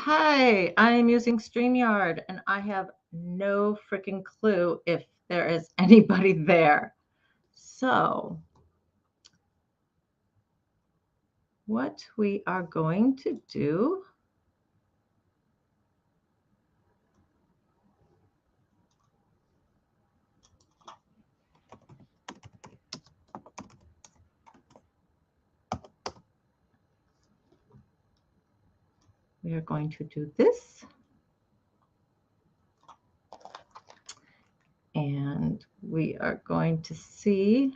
Hi, I'm using StreamYard and I have no freaking clue if there is anybody there. So, what we are going to do we are going to do this. And we are going to see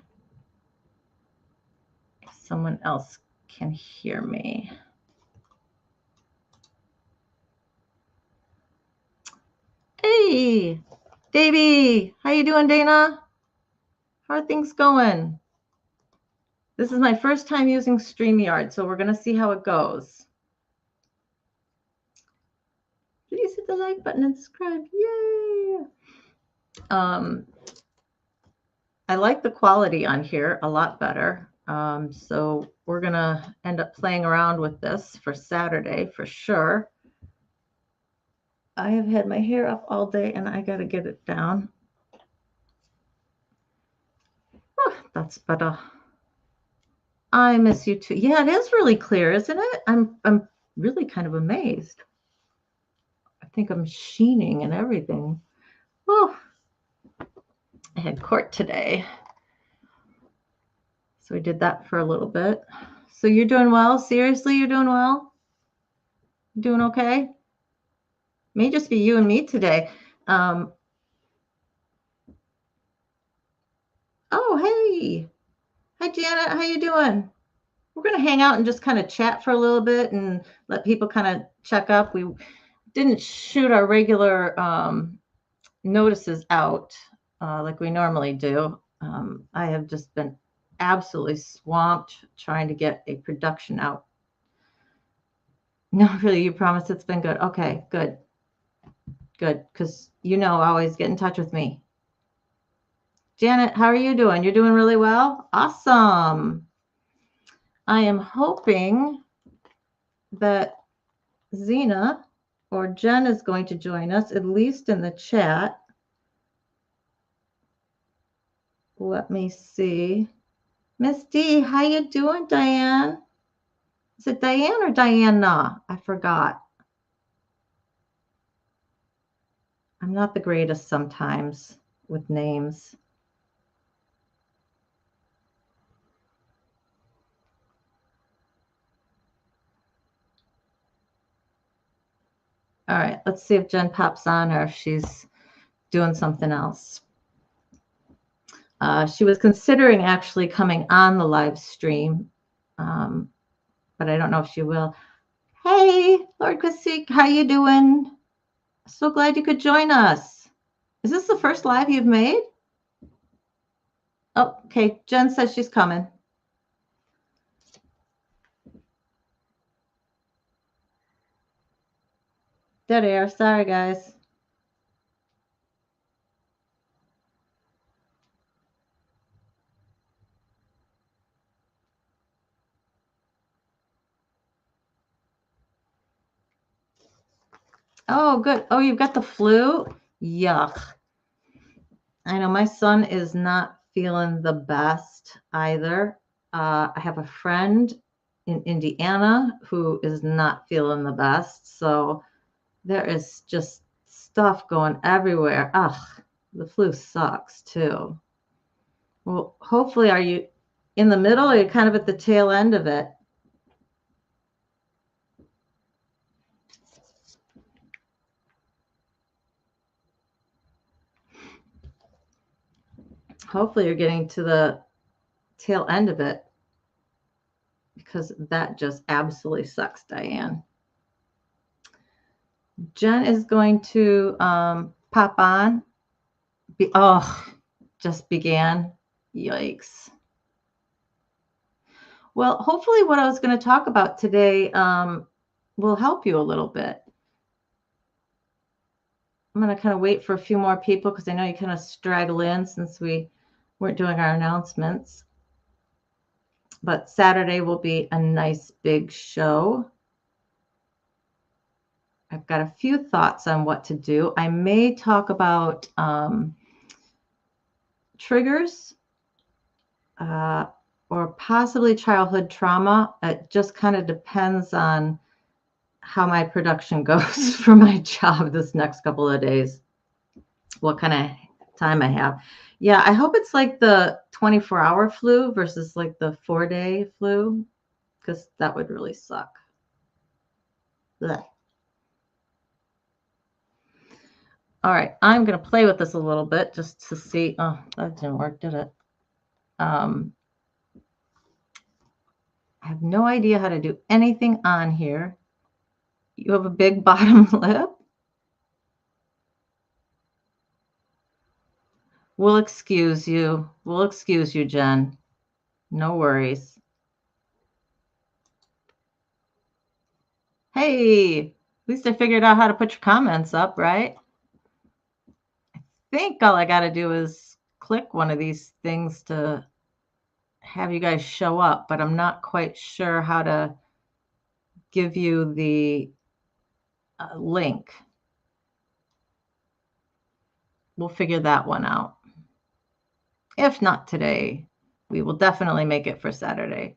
if someone else can hear me. Hey, Davey, how you doing, Dana? How are things going? This is my first time using StreamYard, so we're going to see how it goes. Please hit the like button and subscribe. Yay! I like the quality on here a lot better. So we're going to end up playing around with this for Saturday for sure. I have had my hair up all day and I got to get it down. Oh, that's better. I miss you too. Yeah, it is really clear, isn't it? I'm really kind of amazed. I think I'm sheening and everything. Oh, I had court today. So we did that for a little bit. So you're doing well? Seriously, you're doing well? Doing okay? May just be you and me today. Oh, hey. Hi, Janet. How you doing? We're going to hang out and just kind of chat for a little bit and let people kind of check up. We didn't shoot our regular notices out like we normally do. I have just been absolutely swamped trying to get a production out. No, really, you promise it's been good. Okay, good. Good, because always get in touch with me. Janet, how are you doing? You're doing really well? Awesome. I am hoping that Zena or Jen is going to join us, at least in the chat. Let me see. Miss D, how you doing, Diane? Is it Diane or Diana? I forgot. I'm not the greatest sometimes with names. All right, let's see if Jen pops on or if she's doing something else. She was considering actually coming on the live stream, but I don't know if she will. Hey, Lord Kasik, how you doing? So glad you could join us. Is this the first live you've made? Oh, okay, Jen says she's coming. Dead air. Sorry, guys. Oh, good. Oh, you've got the flu? Yuck. I know my son is not feeling the best either. I have a friend in Indiana who is not feeling the best. So there is just stuff going everywhere. Ugh, the flu sucks too. Well, hopefully, are you in the middle or are you kind of at the tail end of it? Hopefully you're getting to the tail end of it because that just absolutely sucks, Diane. Jen is going to pop on. Just began. Yikes. Well, hopefully what I was going to talk about today will help you a little bit. I'm going to kind of wait for a few more people because I know you kind of straggle in since we weren't doing our announcements. But Saturday will be a nice big show. I've got a few thoughts on what to do. I may talk about triggers or possibly childhood trauma. It just kind of depends on how my production goes for my job this next couple of days, what kind of time I have. Yeah, I hope it's like the 24-hour flu versus like the 4-day flu, because that would really suck. Blech. All right, I'm going to play with this a little bit just to see. Oh, that didn't work, did it? I have no idea how to do anything on here. You have a big bottom lip. We'll excuse you. We'll excuse you, Jen. No worries. Hey, at least I figured out how to put your comments up, right? I think all I got to do is click one of these things to have you guys show up, but I'm not quite sure how to give you the link. We'll figure that one out. If not today, we will definitely make it for Saturday.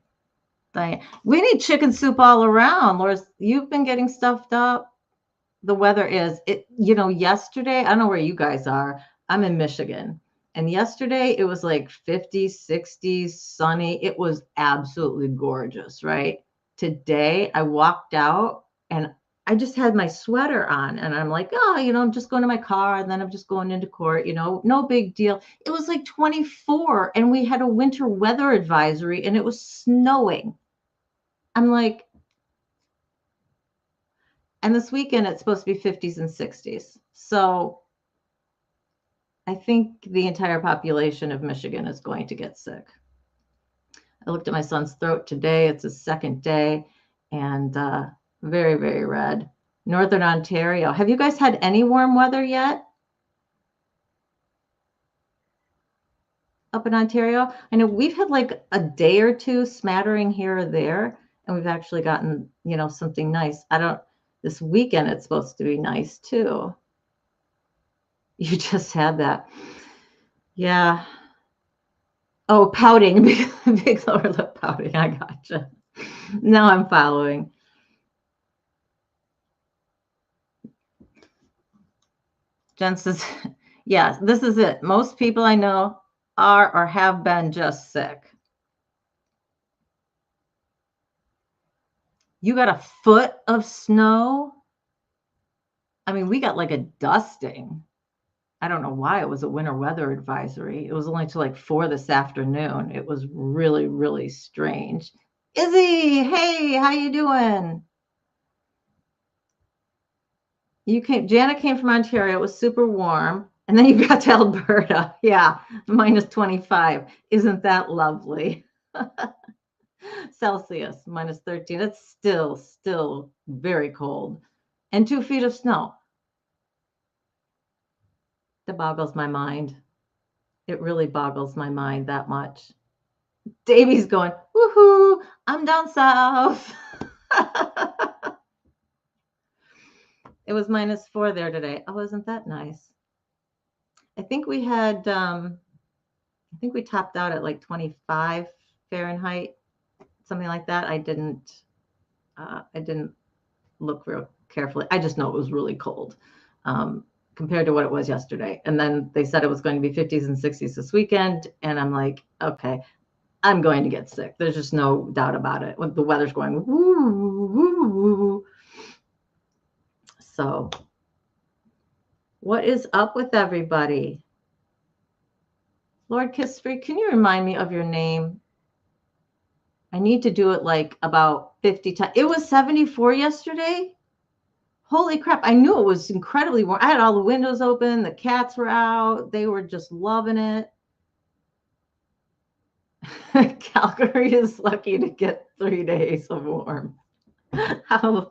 We need chicken soup all around. Laura, you've been getting stuffed up. The weather is, yesterday, I don't know where you guys are. I'm in Michigan. And yesterday it was like 50s, 60s, sunny. It was absolutely gorgeous, right? Today I walked out and I just had my sweater on and I'm like, oh, I'm just going to my car and then I'm just going into court, no big deal. It was like 24 and we had a winter weather advisory and it was snowing. I'm like, and this weekend it's supposed to be 50s and 60s. So I think the entire population of Michigan is going to get sick. I looked at my son's throat today. It's his second day and very, very red. Northern Ontario. Have you guys had any warm weather yet? Up in Ontario? I know we've had like a day or two smattering here or there, and we've actually gotten, something nice. This weekend it's supposed to be nice too. You just had that. Yeah. Oh, pouting, big lower lip pouting. I gotcha. Now I'm following. Jen says, yes, this is it. Most people I know are or have been just sick. You got a foot of snow? I mean, we got like a dusting. I don't know why it was a winter weather advisory. It was only till like 4 this afternoon. It was really, really strange. Izzy, hey, how you doing? Janet came from Ontario. It was super warm. And then you got to Alberta. Yeah, minus 25. Isn't that lovely? Celsius, minus 13. It's still very cold. And 2 feet of snow. That boggles my mind. It really boggles my mind that much. Davey's going, woohoo, I'm down south. It was minus 4 there today. Oh, isn't that nice? I think we had, I think we topped out at like 25 Fahrenheit, something like that. I didn't look real carefully. I just know it was really cold compared to what it was yesterday. And then they said it was going to be 50s and 60s this weekend. And I'm like, okay, I'm going to get sick. There's just no doubt about it. The weather's going, woo, woo, woo. So what is up with everybody? Lord Kissfree, can you remind me of your name? I need to do it like about 50 times. It was 74 yesterday. Holy crap. I knew it was incredibly warm. I had all the windows open. The cats were out. They were just loving it. Calgary is lucky to get 3 days of warm. How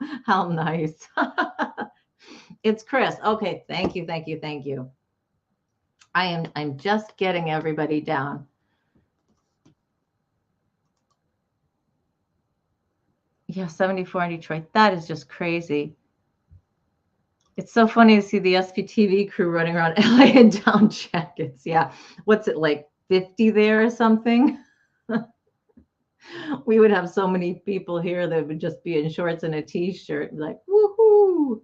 nice. It's Chris. Okay. Thank you. I'm just getting everybody down. Yeah, 74 in Detroit. That is just crazy. It's so funny to see the SPTV crew running around LA in down jackets. Yeah. What's it like 50 there or something? We would have so many people here that would just be in shorts and a t-shirt, like, woohoo.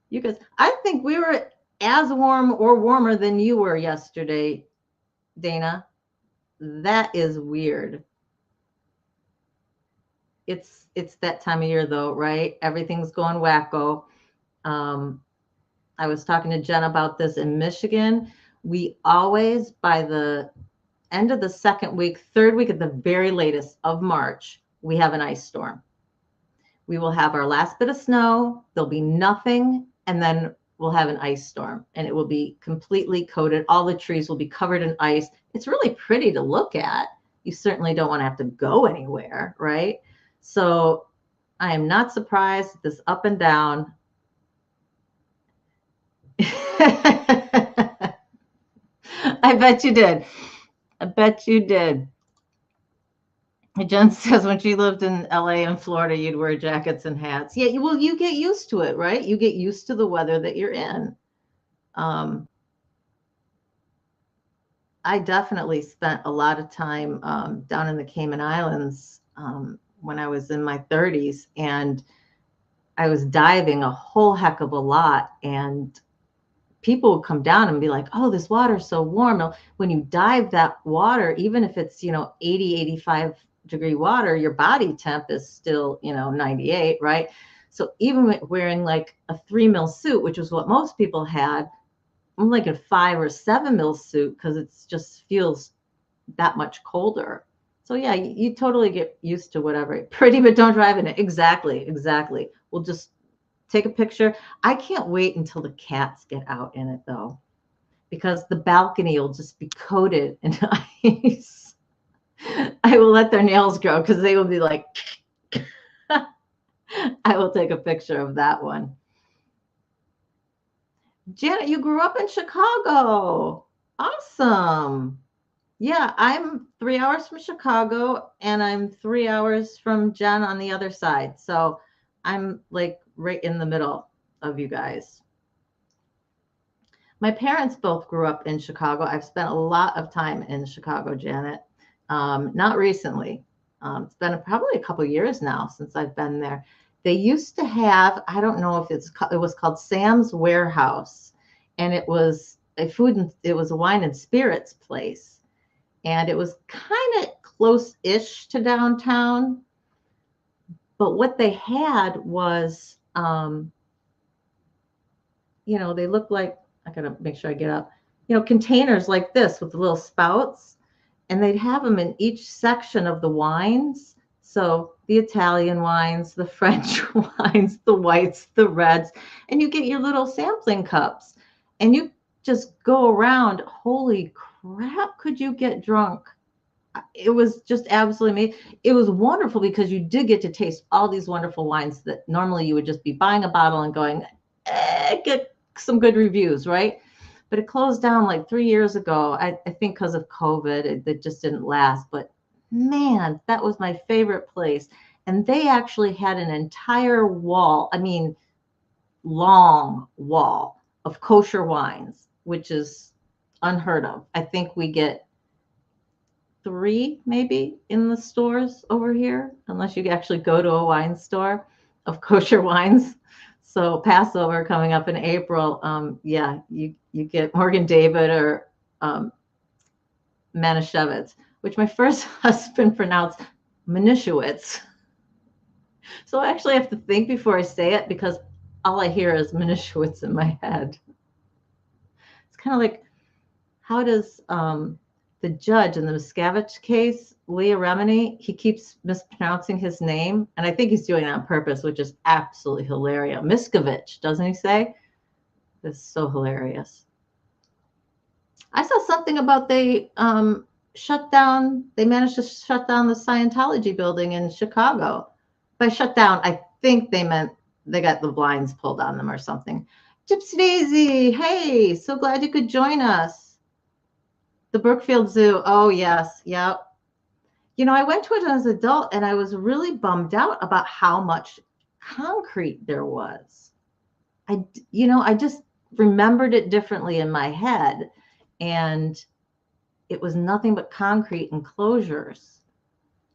You guys, I think we were as warm or warmer than you were yesterday, Dana. That is weird. It's that time of year though, right? Everything's going wacko. Um, I was talking to Jen about this in Michigan. We always, by the end of the second week, third week at the very latest of March, we have an ice storm. We will have our last bit of snow. There'll be nothing. And then we'll have an ice storm and it will be completely coated. All the trees will be covered in ice. It's really pretty to look at. You certainly don't want to have to go anywhere, right? So I am not surprised at this up and down. I bet you did. I bet you did. Jen says when she lived in LA and Florida, you'd wear jackets and hats. Yeah, well, you get used to it, right? You get used to the weather that you're in. I definitely spent a lot of time down in the Cayman Islands when I was in my 30s, and I was diving a whole heck of a lot. And people would come down and be like, oh, this water's so warm. Now, when you dive that water, even if it's, 80, 85 degree water, your body temp is still, 98, right? So even wearing like a 3 mil suit, which was what most people had, I'm like a 5 or 7 mil suit because it just feels that much colder. So yeah, you totally get used to whatever. Pretty, but don't drive in it. Exactly. We'll just take a picture. I can't wait until the cats get out in it though, because the balcony will just be coated in ice. I will let their nails grow because they will be like, I will take a picture of that one. Janet, you grew up in Chicago. Awesome. Yeah, I'm 3 hours from Chicago and I'm 3 hours from Jen on the other side. So I'm like right in the middle of you guys. My parents both grew up in Chicago. I've spent a lot of time in Chicago, Janet. Not recently. It's been probably a couple years now since I've been there. They used to have, I don't know if it was called Sam's Warehouse, and it was it was a wine and spirits place. And it was kind of close-ish to downtown. But what they had was, they looked like, I gotta make sure I get up, containers like this with the little spouts. And they'd have them in each section of the wines. So the Italian wines, the French wines, the whites, the reds, and you get your little sampling cups and you just go around. Holy crap, could you get drunk? It was just absolutely amazing. It was wonderful because you did get to taste all these wonderful wines that normally you would just be buying a bottle and going, get some good reviews, right? But it closed down like 3 years ago. I think because of COVID, it just didn't last. But man, that was my favorite place. And they actually had an entire wall, long wall of kosher wines, which is unheard of. I think we get 3 maybe in the stores over here, unless you actually go to a wine store of kosher wines. So Passover coming up in April, yeah, you get Morgan David or Manischewitz, which my first husband pronounced Manischewitz. So I actually have to think before I say it because all I hear is Manischewitz in my head. It's kind of like, how does the judge in the Miscavige case, Leah Remini, he keeps mispronouncing his name. And I think he's doing it on purpose, which is absolutely hilarious. Miscavige, doesn't he say? It's so hilarious. I saw something about they managed to shut down the Scientology building in Chicago. By shut down, I think they meant they got the blinds pulled on them or something. Gypsy Daisy, hey, so glad you could join us. The Brookfield Zoo. Oh, yes. Yep. I went to it as an adult and I was really bummed out about how much concrete there was. I just remembered it differently in my head, and it was nothing but concrete enclosures.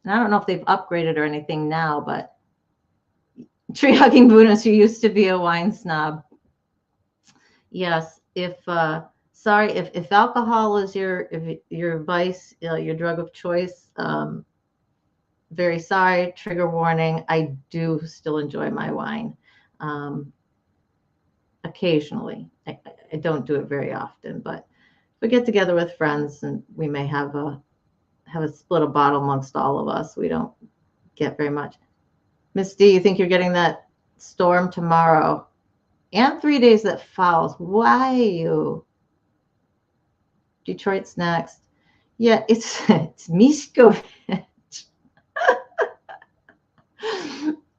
And I don't know if they've upgraded or anything now, but tree hugging Buddhist, you used to be a wine snob. Yes, if alcohol is your vice, your drug of choice, very sorry, trigger warning. I do still enjoy my wine. Occasionally. I don't do it very often, but if we get together with friends and we may have a split a bottle amongst all of us. We don't get very much. Miss D, you think you're getting that storm tomorrow and 3 days that follows? Why you? Detroit's next. Yeah, it's Miskovich.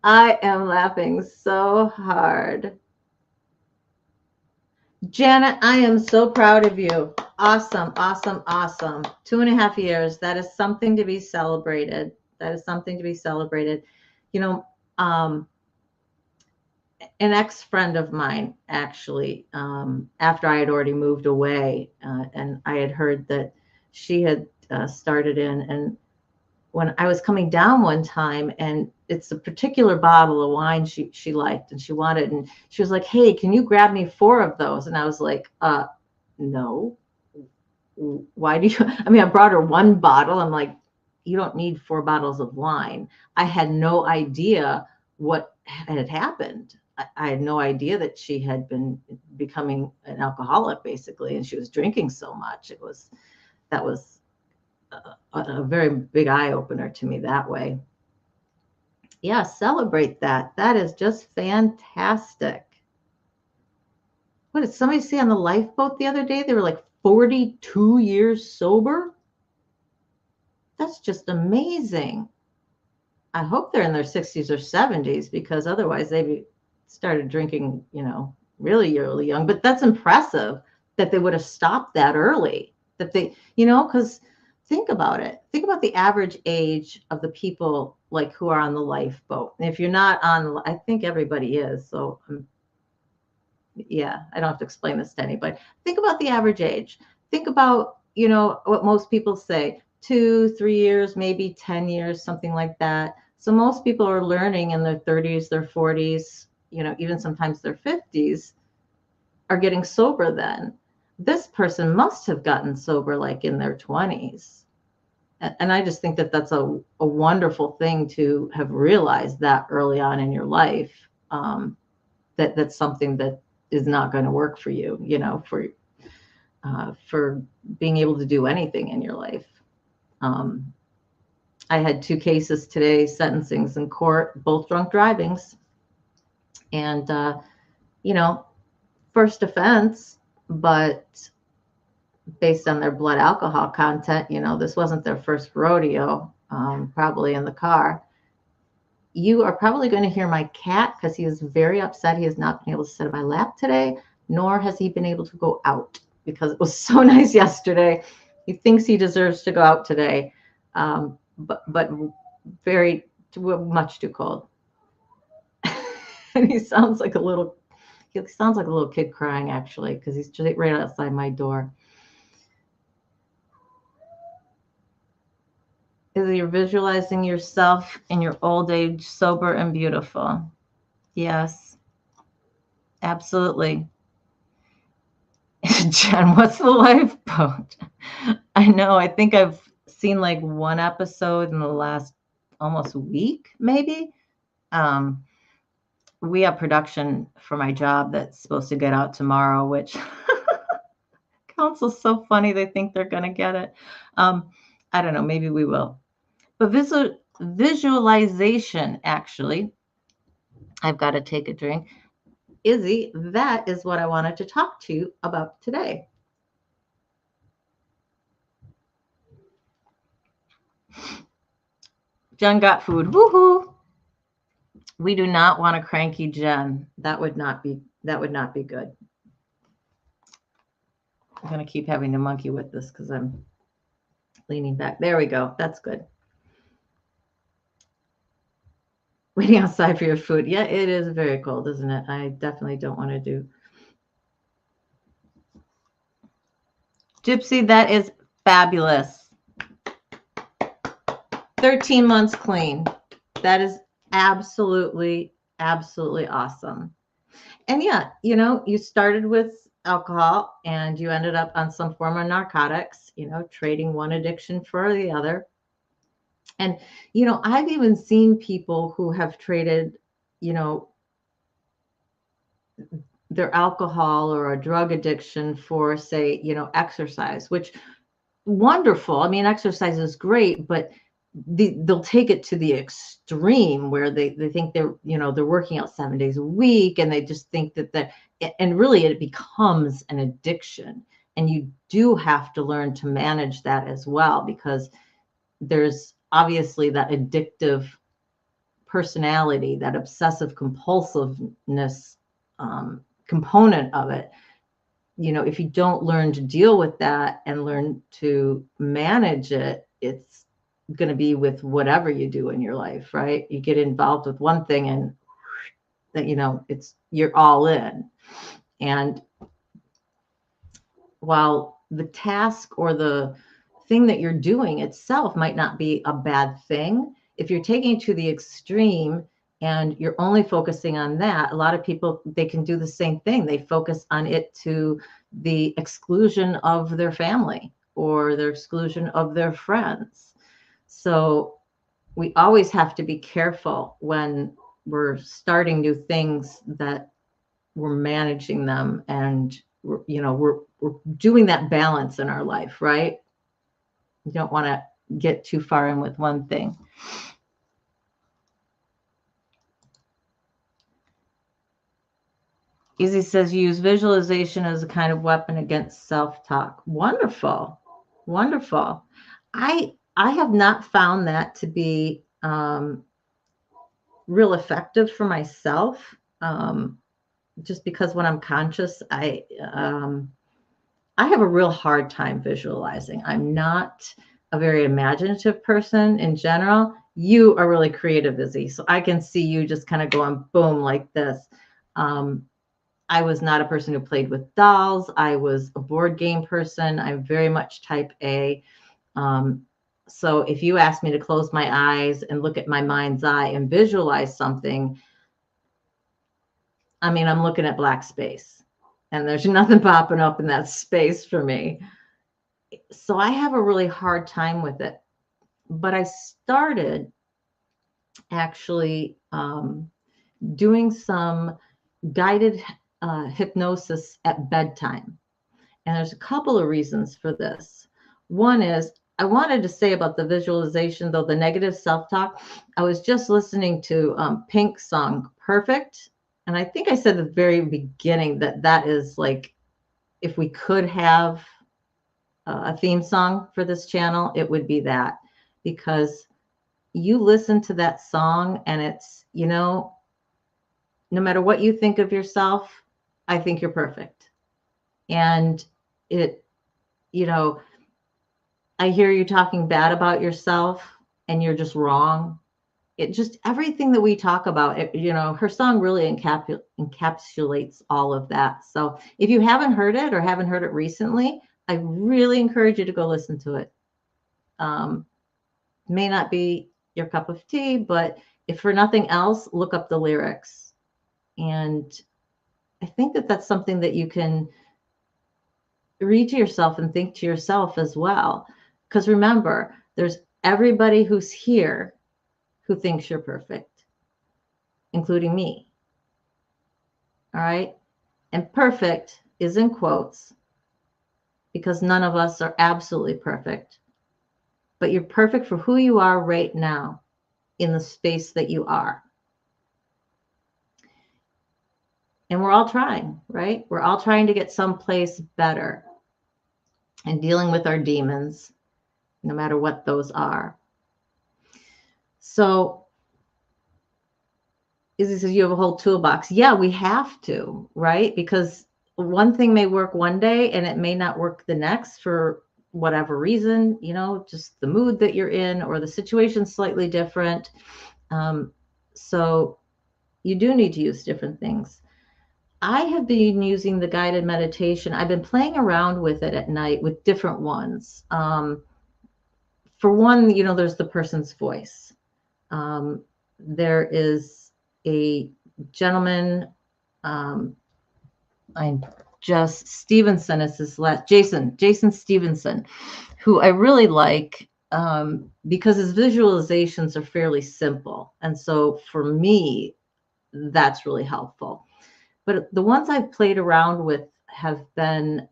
I am laughing so hard. Janet, I am so proud of you. Awesome, awesome, awesome. 2.5 years. That is something to be celebrated. That is something to be celebrated. An ex-friend of mine, actually, after I had already moved away, and I had heard that she had started in, and when I was coming down one time, and it's a particular bottle of wine she liked and she wanted, and she was like, hey, can you grab me 4 of those? And I was like, no. Why do you? I mean, I brought her 1 bottle. I'm like, you don't need 4 bottles of wine. I had no idea what had happened. I had no idea that she had been becoming an alcoholic, basically, and she was drinking so much. That was a very big eye opener to me that way. Yeah, celebrate that. That is just fantastic. What did somebody say on the lifeboat the other day? They were like 42 years sober. That's just amazing. I hope they're in their 60s or 70s, because otherwise they'd started drinking, really young. But that's impressive that they would have stopped that early. That they, because think about it. Think about the average age of the people like who are on the lifeboat. And if you're not on, I think everybody is. So yeah, I don't have to explain this to anybody. Think about the average age. Think about, what most people say, 2, 3 years, maybe 10 years, something like that. So most people are learning in their 30s, their 40s, even sometimes their 50s, are getting sober then. This person must have gotten sober like in their 20s. And I just think that that's a wonderful thing to have realized that early on in your life, that's something that is not going to work for you, for being able to do anything in your life. I had 2 cases today, sentencings in court, both drunk drivings. And, first offense, but based on their blood alcohol content, this wasn't their first rodeo, probably in the car. You are probably going to hear my cat, because he is very upset. He has not been able to sit in my lap today, nor has he been able to go out, because it was so nice yesterday. He thinks he deserves to go out today, but very much too cold. And he sounds like a little kid crying, actually, because he's just right outside my door. Is you're visualizing yourself in your old age, sober and beautiful. Yes, absolutely. Jen, what's the lifeboat? I know. I think I've seen like 1 episode in the last almost week, maybe. We have production for my job that's supposed to get out tomorrow, which council's so funny. They think they're going to get it. I don't know. Maybe we will. But visualization, actually, I've got to take a drink. Izzy, that is what I wanted to talk to you about today. Jen got food. Woohoo! We do not want a cranky Jen. That would not be good. I'm going to keep having to monkey with this because I'm leaning back. There we go. That's good. waiting outside for your food. Yeah, it is very cold, isn't it? I definitely don't want to do. Gypsy, that is fabulous. 13 months clean. That is absolutely, absolutely awesome. And yeah, you started with alcohol and you ended up on some form of narcotics, trading one addiction for the other. And, I've even seen people who have traded, you know, their alcohol or a drug addiction for, say, exercise, which wonderful. I mean, exercise is great, but they'll take it to the extreme where they think they're working out 7 days a week, and they just think and really it becomes an addiction. And you do have to learn to manage that as well, because there's obviously that addictive personality, that obsessive compulsiveness component of it. If you don't learn to deal with that and learn to manage it, it's going to be with whatever you do in your life, right? You get involved with one thing and that, you're all in. And while the task or the thing that you're doing itself might not be a bad thing, if you're taking it to the extreme and you're only focusing on that, a lot of people, they can do the same thing. They focus on it to the exclusion of their family or their exclusion of their friends. So we always have to be careful when we're starting new things, that we're managing them, and we're doing that balance in our life, right? You don't want to get too far in with one thing. Easy says, use visualization as a kind of weapon against self-talk. Wonderful. Wonderful. I have not found that to be real effective for myself. Just because when I'm conscious, I have a real hard time visualizing. I'm not a very imaginative person in general. You are really creative, Izzy. So I can see you just kind of going boom like this. I was not a person who played with dolls. I was a board game person. I'm very much type A. So if you ask me to close my eyes and look at my mind's eye and visualize something, I mean, I'm looking at black space and there's nothing popping up in that space for me. So I have a really hard time with it. But I started actually doing some guided hypnosis at bedtime. And there's a couple of reasons for this. One is, I wanted to say about the visualization, though, the negative self-talk. I was just listening to Pink's song, Perfect. And I think I said at the very beginning that is like, if we could have a theme song for this channel, it would be that. Because you listen to that song and it's, no matter what you think of yourself, I think you're perfect. And it, I hear you talking bad about yourself and you're just wrong. It just, everything that we talk about, her song really encapsulates all of that. So if you haven't heard it or haven't heard it recently, I really encourage you to go listen to it. May not be your cup of tea, but if for nothing else, look up the lyrics. And I think that that's something that you can read to yourself and think to yourself as well. Because remember, there's everybody who's here who thinks you're perfect, including me. All right? And perfect is in quotes because none of us are absolutely perfect. But you're perfect for who you are right now in the space that you are. And we're all trying, right? We're all trying to get someplace better and dealing with our demons, no matter what those are. So, Izzy says, you have a whole toolbox. Yeah, we have to, right? Because one thing may work one day and it may not work the next for whatever reason, just the mood that you're in or the situation's slightly different. So you do need to use different things. I have been using the guided meditation. I've been playing around with it at night with different ones. For one, there's the person's voice. There is a gentleman, I'm just Stevenson is his last, Jason Stevenson, who I really like, because his visualizations are fairly simple. And so for me, that's really helpful. But the ones I've played around with have been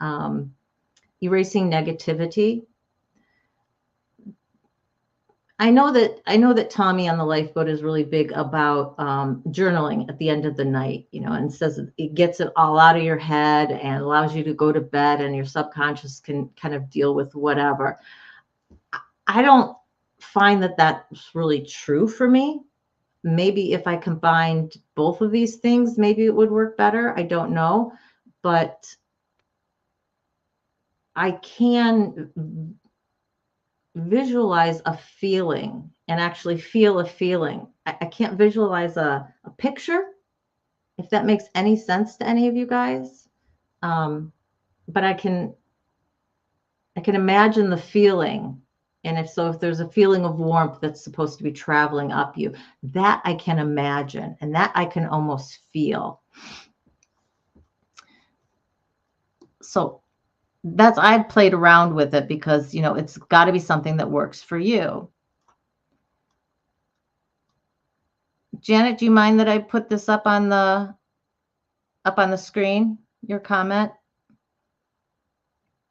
erasing negativity. I know that Tommy on the lifeboat is really big about journaling at the end of the night, and says it gets it all out of your head and allows you to go to bed, and your subconscious can kind of deal with whatever. I don't find that that's really true for me. Maybe if I combined both of these things, maybe it would work better. I don't know, but I can visualize a feeling and actually feel a feeling. I can't visualize a picture, if that makes any sense to any of you guys. But I can imagine the feeling. And if there's a feeling of warmth that's supposed to be traveling up you, that I can imagine, and that I can almost feel. So I've played around with it because, it's got to be something that works for you. Janet, do you mind that I put this up on the screen, your comment?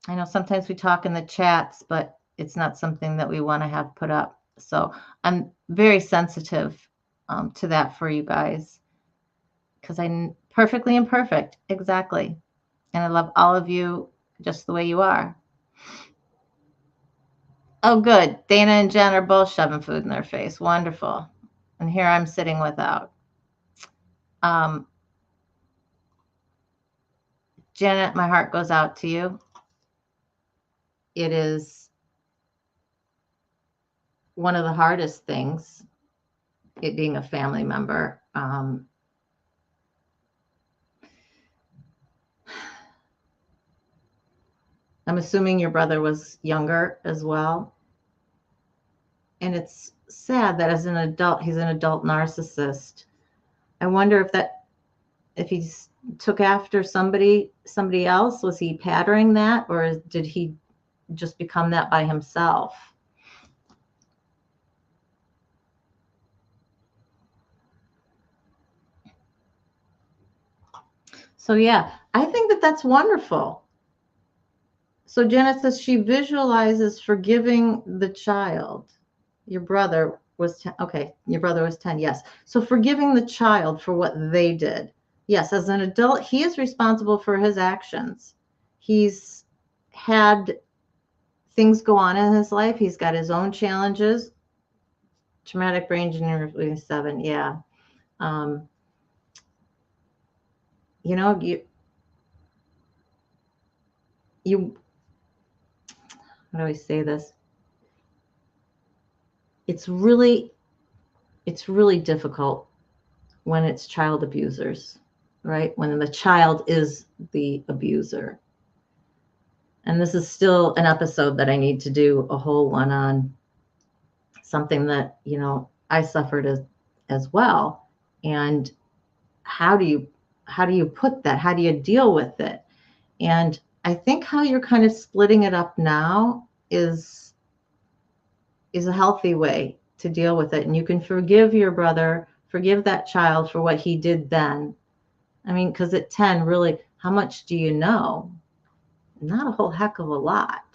I know sometimes we talk in the chats, but it's not something that we want to have put up. So I'm very sensitive to that for you guys, because I'm perfectly imperfect. Exactly. And I love all of you just the way you are. Oh, good. Dana and Jen are both shoving food in their face. Wonderful. And here I'm sitting without. Janet, my heart goes out to you. It is one of the hardest things, it being a family member. I'm assuming your brother was younger as well. And it's sad that as an adult, he's an adult narcissist. I wonder if he took after somebody else. Was he patterning that, or did he just become that by himself? So yeah, I think that that's wonderful. So Janet says she visualizes forgiving the child. Your brother was 10. Okay, your brother was 10. Yes. So forgiving the child for what they did. Yes, as an adult, he is responsible for his actions. He's had things go on in his life. He's got his own challenges. Traumatic brain injury 7. Yeah. You how do I say this? It's really difficult when it's child abusers, right? When the child is the abuser. And this is still an episode that I need to do a whole one on, something that, I suffered as well. And how do you put that? How do you deal with it? And I think how you're kind of splitting it up now is a healthy way to deal with it. And you can forgive your brother, forgive that child for what he did then. I mean, because at 10, really, how much do you know? Not a whole heck of a lot.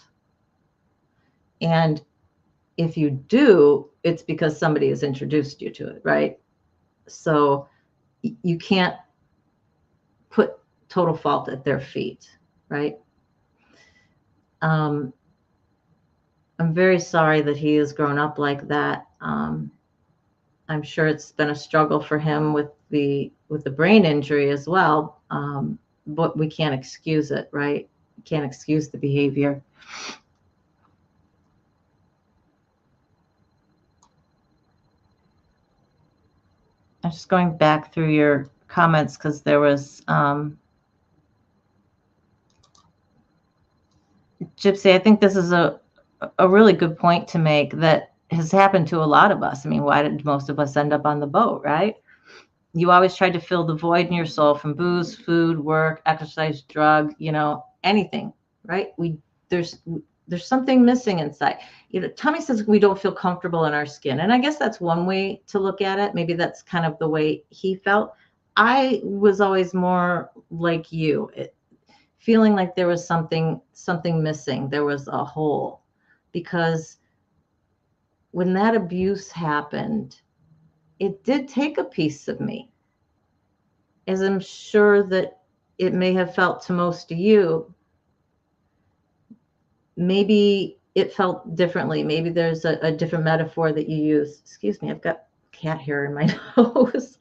And if you do, it's because somebody has introduced you to it, right? So you can't put total fault at their feet, right? I'm very sorry that he has grown up like that. I'm sure it's been a struggle for him with the brain injury as well. But we can't excuse it, right? We can't excuse the behavior. I'm just going back through your comments because there was Gypsy, I think this is a really good point to make that has happened to a lot of us. I mean, why did most of us end up on the boat, right? You always tried to fill the void in your soul from booze, food, work, exercise, drug, anything, right? There's something missing inside. Tommy says we don't feel comfortable in our skin. And I guess that's one way to look at it. Maybe that's kind of the way he felt. I was always more like you, feeling like there was something missing. There was a hole, because when that abuse happened, it did take a piece of me, as I'm sure that it may have felt to most of you. Maybe it felt differently. Maybe there's a different metaphor that you use. Excuse me, I've got cat hair in my nose.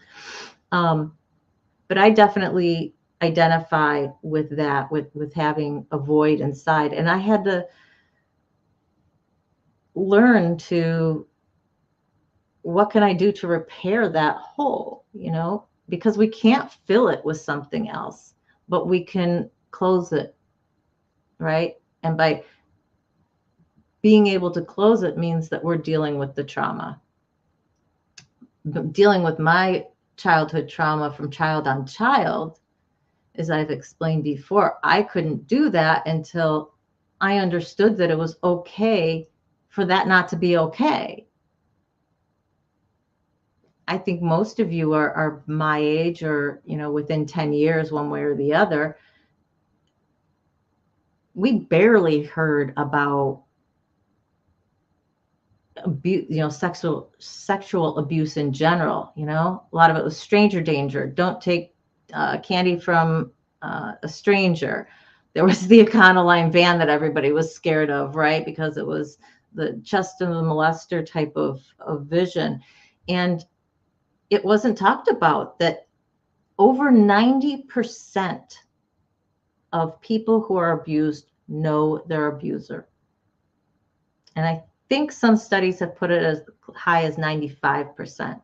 But I definitely identify with that, with having a void inside. And I had to learn to, what can I do to repair that hole, because we can't fill it with something else, but we can close it, right? And by being able to close it means that we're dealing with the trauma. Dealing with my childhood trauma from child on child, as I've explained before, I couldn't do that until I understood that it was okay for that not to be okay. I think most of you are my age, or, within 10 years, one way or the other. We barely heard about abuse, sexual abuse in general. A lot of it was stranger danger. Don't take candy from a stranger. There was the Econoline van that everybody was scared of, right? Because it was the chest of the molester type of vision. And it wasn't talked about that over 90% of people who are abused know their abuser. And I think some studies have put it as high as 95%.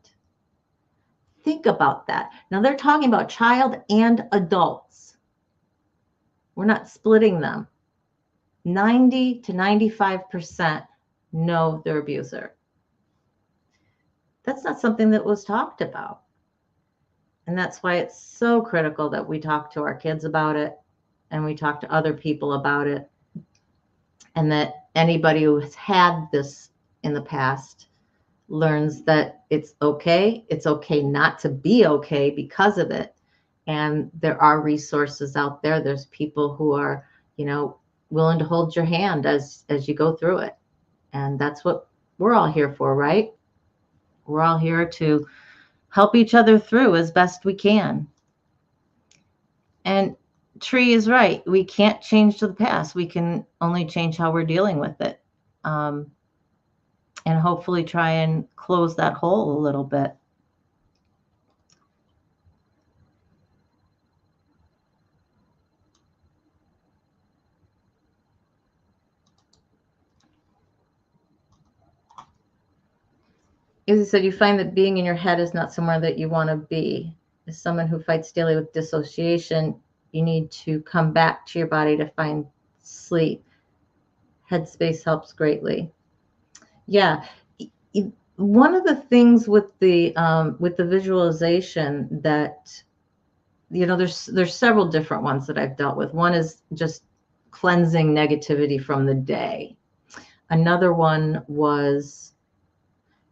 Think about that. Now they're talking about child and adults. We're not splitting them. 90 to 95% know their abuser. That's not something that was talked about. And that's why it's so critical that we talk to our kids about it, and we talk to other people about it, and that anybody who has had this in the past learns that it's okay. It's okay not to be okay because of it. And there are resources out there. There's people who are, willing to hold your hand as you go through it. And that's what we're all here for, right? We're all here to help each other through as best we can. And Tree is right. We can't change the past. We can only change how we're dealing with it. And hopefully try and close that hole a little bit. As I said, you find that being in your head is not somewhere that you want to be. As someone who fights daily with dissociation, you need to come back to your body to find sleep. Headspace helps greatly. Yeah. One of the things with the visualization that, there's several different ones that I've dealt with. One is just cleansing negativity from the day. Another one was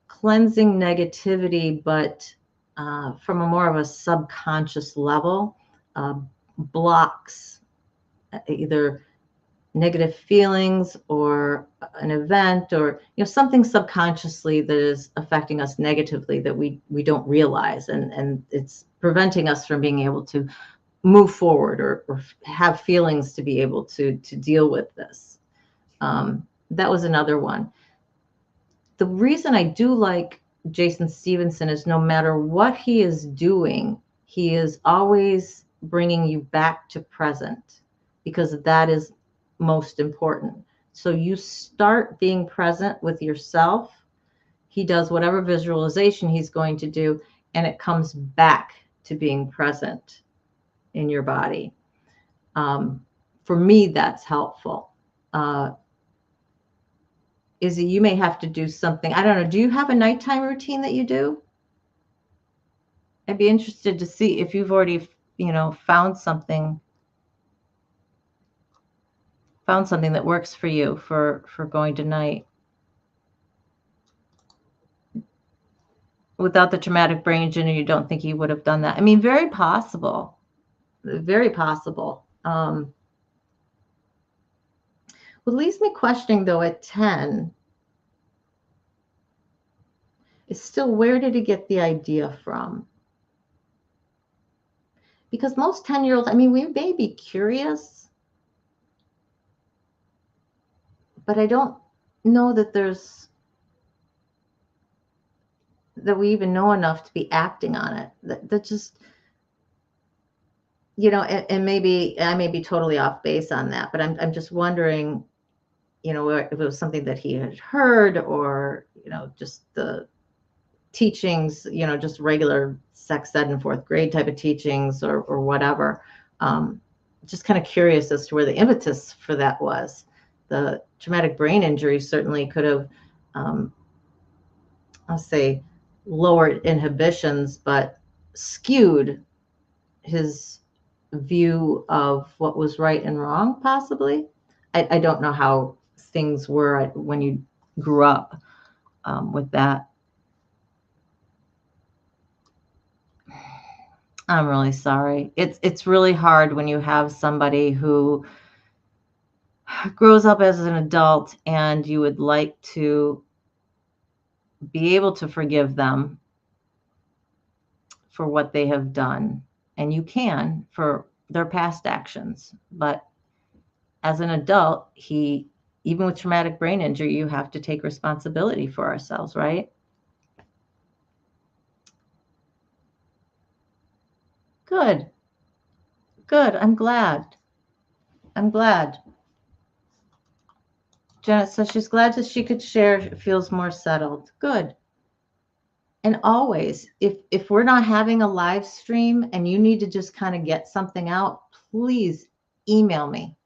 cleansing negativity, but from a more of a subconscious level, blocks either negative feelings or an event, or something subconsciously that is affecting us negatively that we don't realize, and it's preventing us from being able to move forward or have feelings to be able to deal with this. That was another one. The reason I do like Jason Stevenson is no matter what he is doing, he is always bringing you back to present, because that is most important. So you start being present with yourself. He does whatever visualization he's going to do, and it comes back to being present in your body. For me, that's helpful. Izzy, you may have to do something. I don't know. Do you have a nighttime routine that you do? I'd be interested to see if you've already, found something that works for you for going to night. Without the traumatic brain injury, you don't think you would have done that? I mean, very possible. Very possible. What leaves me questioning, though, at 10 is still, where did he get the idea from? Because most 10-year-olds, I mean, we may be curious, but I don't know that we even know enough to be acting on it. That just, and maybe I may be totally off base on that, but I'm just wondering, if it was something that he had heard, or, just the teachings, just regular sex ed in fourth grade type of teachings, or whatever. Just kind of curious as to where the impetus for that was. The traumatic brain injury certainly could have, I'll say, lowered inhibitions, but skewed his view of what was right and wrong, possibly. I don't know how things were when you grew up with that. I'm really sorry. It's really hard when you have somebody who grows up as an adult and you would like to be able to forgive them for what they have done. And you can for their past actions. But as an adult, even with traumatic brain injury, you have to take responsibility for ourselves, right? Good. Good. I'm glad. Janet says she's glad that she could share. It feels more settled. Good. And always, if we're not having a live stream and you need to just kind of get something out, please email me.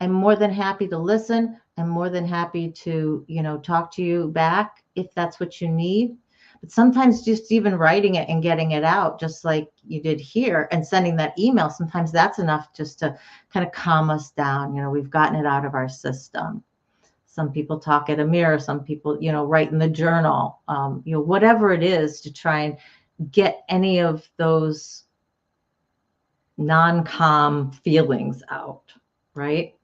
I'm more than happy to listen. I'm more than happy to, talk to you back if that's what you need. But sometimes just even writing it and getting it out, just like you did here, and sending that email, sometimes that's enough just to kind of calm us down. We've gotten it out of our system. Some people talk at a mirror. Some people, write in the journal, whatever it is to try and get any of those non-calm feelings out, right?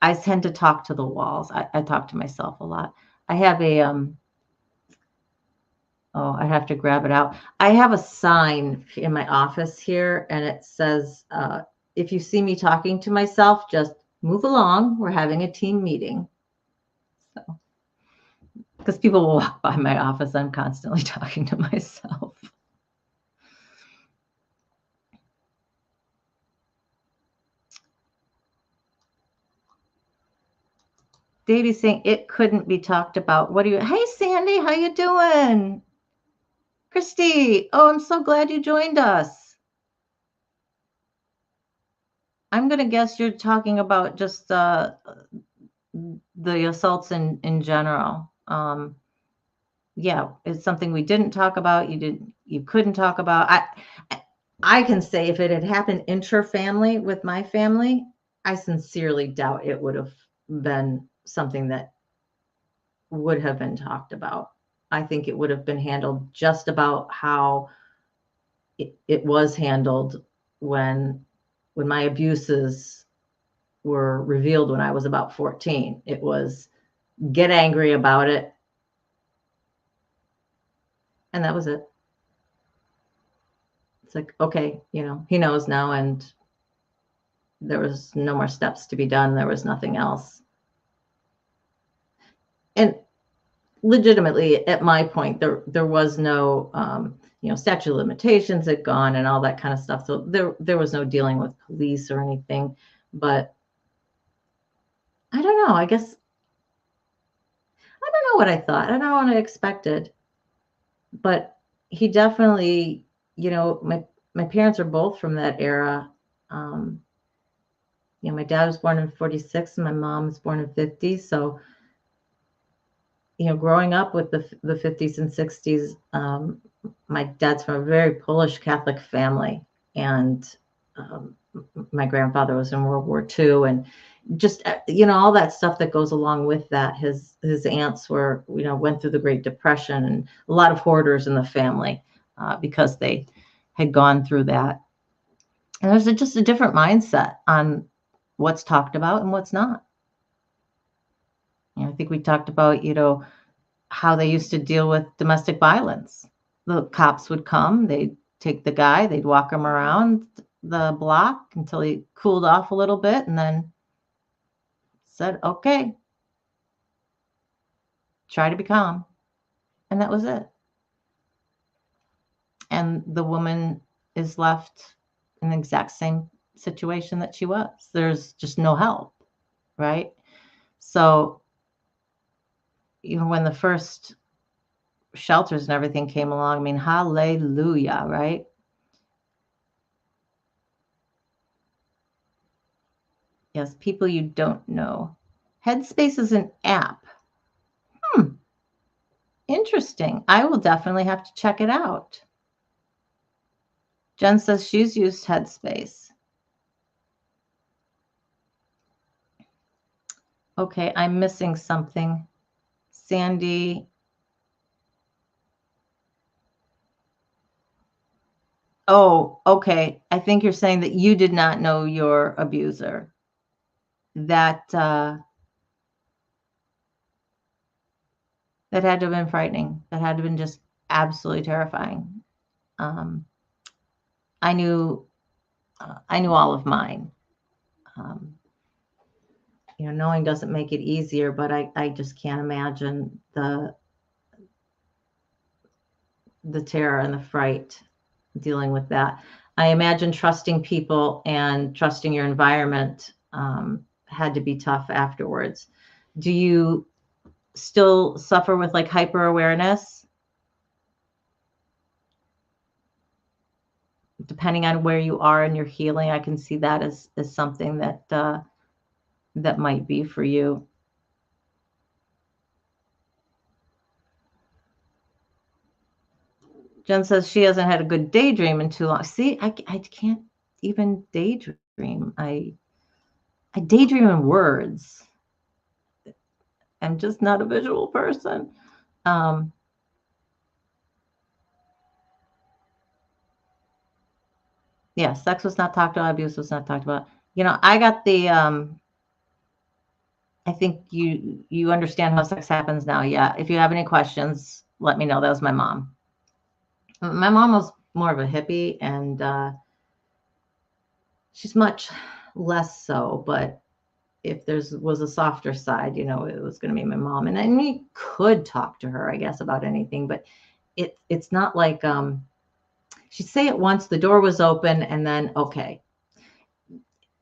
I tend to talk to the walls. I talk to myself a lot. I have I have to grab it out. I have a sign in my office here, and it says, if you see me talking to myself, just move along. We're having a team meeting. So, because people will walk by my office, I'm constantly talking to myself. Davey's saying it couldn't be talked about. Hey, Sandy, how you doing? Christy, I'm so glad you joined us. I'm going to guess you're talking about just the assaults in general. Yeah, it's something we didn't talk about. You couldn't talk about. I can say if it had happened intra-family with my family, I sincerely doubt it would have been something that would have been talked about. I think it would have been handled just about how it was handled when my abuses were revealed when I was about 14. It was get angry about it, and that was it. It's like, okay, he knows now, and there was no more steps to be done. There was nothing else. And legitimately, at my point, there was no, statute of limitations had gone and all that kind of stuff. So there was no dealing with police or anything. But I don't know. I guess I don't know what I thought. I don't know what I expected. But he definitely, my parents are both from that era. My dad was born in 46 and my mom was born in 50. So, growing up with the 50s and 60s, my dad's from a very Polish Catholic family. And my grandfather was in World War II. And just, all that stuff that goes along with that. His aunts were, went through the Great Depression, and a lot of hoarders in the family because they had gone through that. And there's just a different mindset on what's talked about and what's not. I think we talked about, how they used to deal with domestic violence. The cops would come, they'd take the guy, they'd walk him around the block until he cooled off a little bit, and then said, okay, try to be calm. And that was it. And the woman is left in the exact same situation that she was. There's just no help, right? So, when the first shelters and everything came along, I mean, hallelujah, right? Yes, people you don't know. Headspace is an app. Interesting. I will definitely have to check it out. Jen says she's used Headspace. Okay, I'm missing something. Sandy. Oh, okay. I think you're saying that you did not know your abuser. That had to have been frightening. That had to have been just absolutely terrifying. I knew all of mine. Knowing doesn't make it easier, but I just can't imagine the terror and the fright dealing with that. I imagine trusting people and trusting your environment had to be tough afterwards. Do you still suffer with like hyper awareness? Depending on where you are in your healing, I can see that as something that that might be for you. Jen says she hasn't had a good daydream in too long. See, I can't even daydream. I daydream in words. I'm just not a visual person. Yeah, sex was not talked about. Abuse was not talked about. I got the, I think you understand how sex happens now. Yeah. If you have any questions, let me know. That was my mom. My mom was more of a hippie, and she's much less so, but if was a softer side, it was going to be my mom. And you could talk to her, I guess, about anything, but it's not like, she'd say it once, the door was open, and then, okay.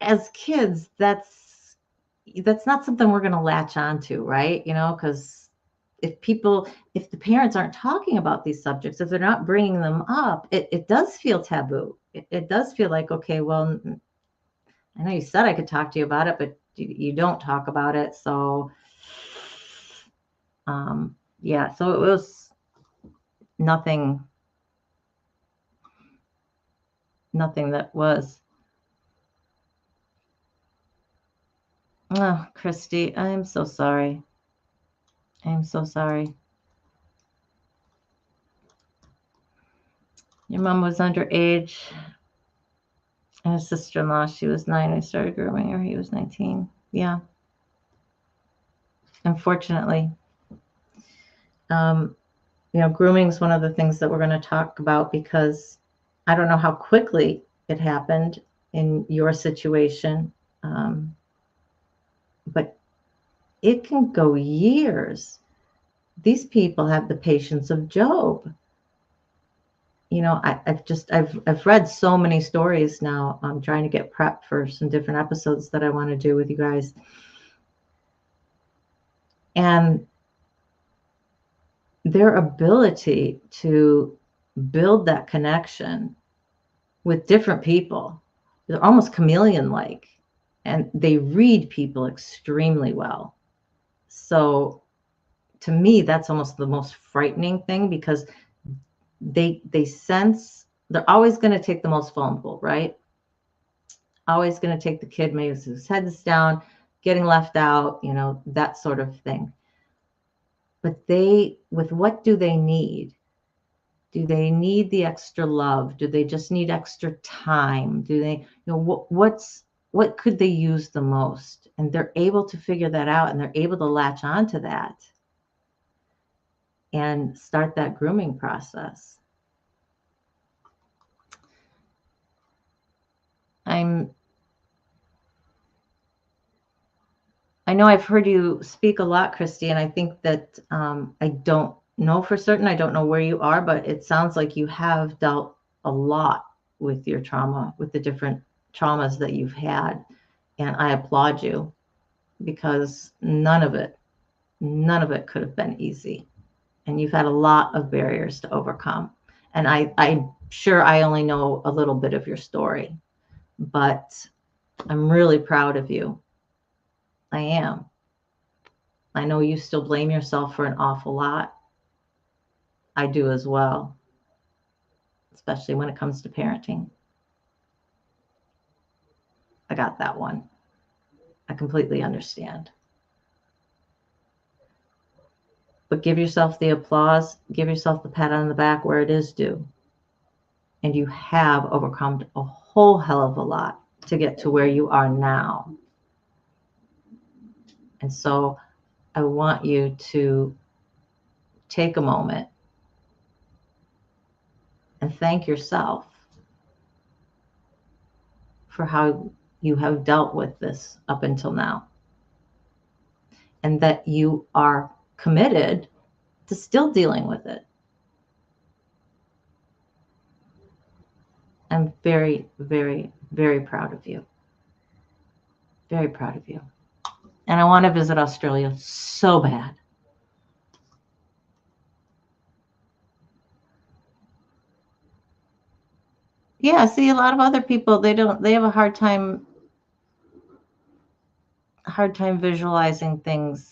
As kids, that's not something we're going to latch onto, right? Because if the parents aren't talking about these subjects, if they're not bringing them up, it does feel taboo. It does feel like, okay, well, I know you said I could talk to you about it, but you don't talk about it. So, yeah, so it was nothing that was. Oh, Christy, I'm so sorry. I'm so sorry. Your mom was underage. And his sister-in-law, she was 9 when he started grooming her. He was 19. Yeah. Unfortunately. Grooming is one of the things that we're going to talk about, because I don't know how quickly it happened in your situation. But it can go years. These people have the patience of Job. I've read so many stories now. I'm trying to get prepped for some different episodes that I want to do with you guys. And their ability to build that connection with different people. They're almost chameleon-like, and they read people extremely well. So to me, that's almost the most frightening thing, because they sense they're always going to take the most vulnerable, right? Always going to take the kid maybe whose head is down, getting left out, that sort of thing. But with what do they need? Do they need the extra love? Do they just need extra time? Do they, what could they use the most? And they're able to figure that out, and they're able to latch onto that and start that grooming process. I know I've heard you speak a lot, Christy, and I think that I don't know for certain. I don't know where you are, but it sounds like you have dealt a lot with your trauma, with the different traumas that you've had. And I applaud you, because none of it could have been easy. And you've had a lot of barriers to overcome. And I'm sure I only know a little bit of your story, but I'm really proud of you. I am. I know you still blame yourself for an awful lot. I do as well, especially when it comes to parenting. I got that one. I completely understand. But give yourself the applause, give yourself the pat on the back where it is due. And you have overcome a whole hell of a lot to get to where you are now. And so I want you to take a moment and thank yourself for how you have dealt with this up until now. And that you are committed to still dealing with it. I'm very, very, very proud of you. Very proud of you. And I want to visit Australia so bad. Yeah, see, a lot of other people, they have a hard time visualizing things.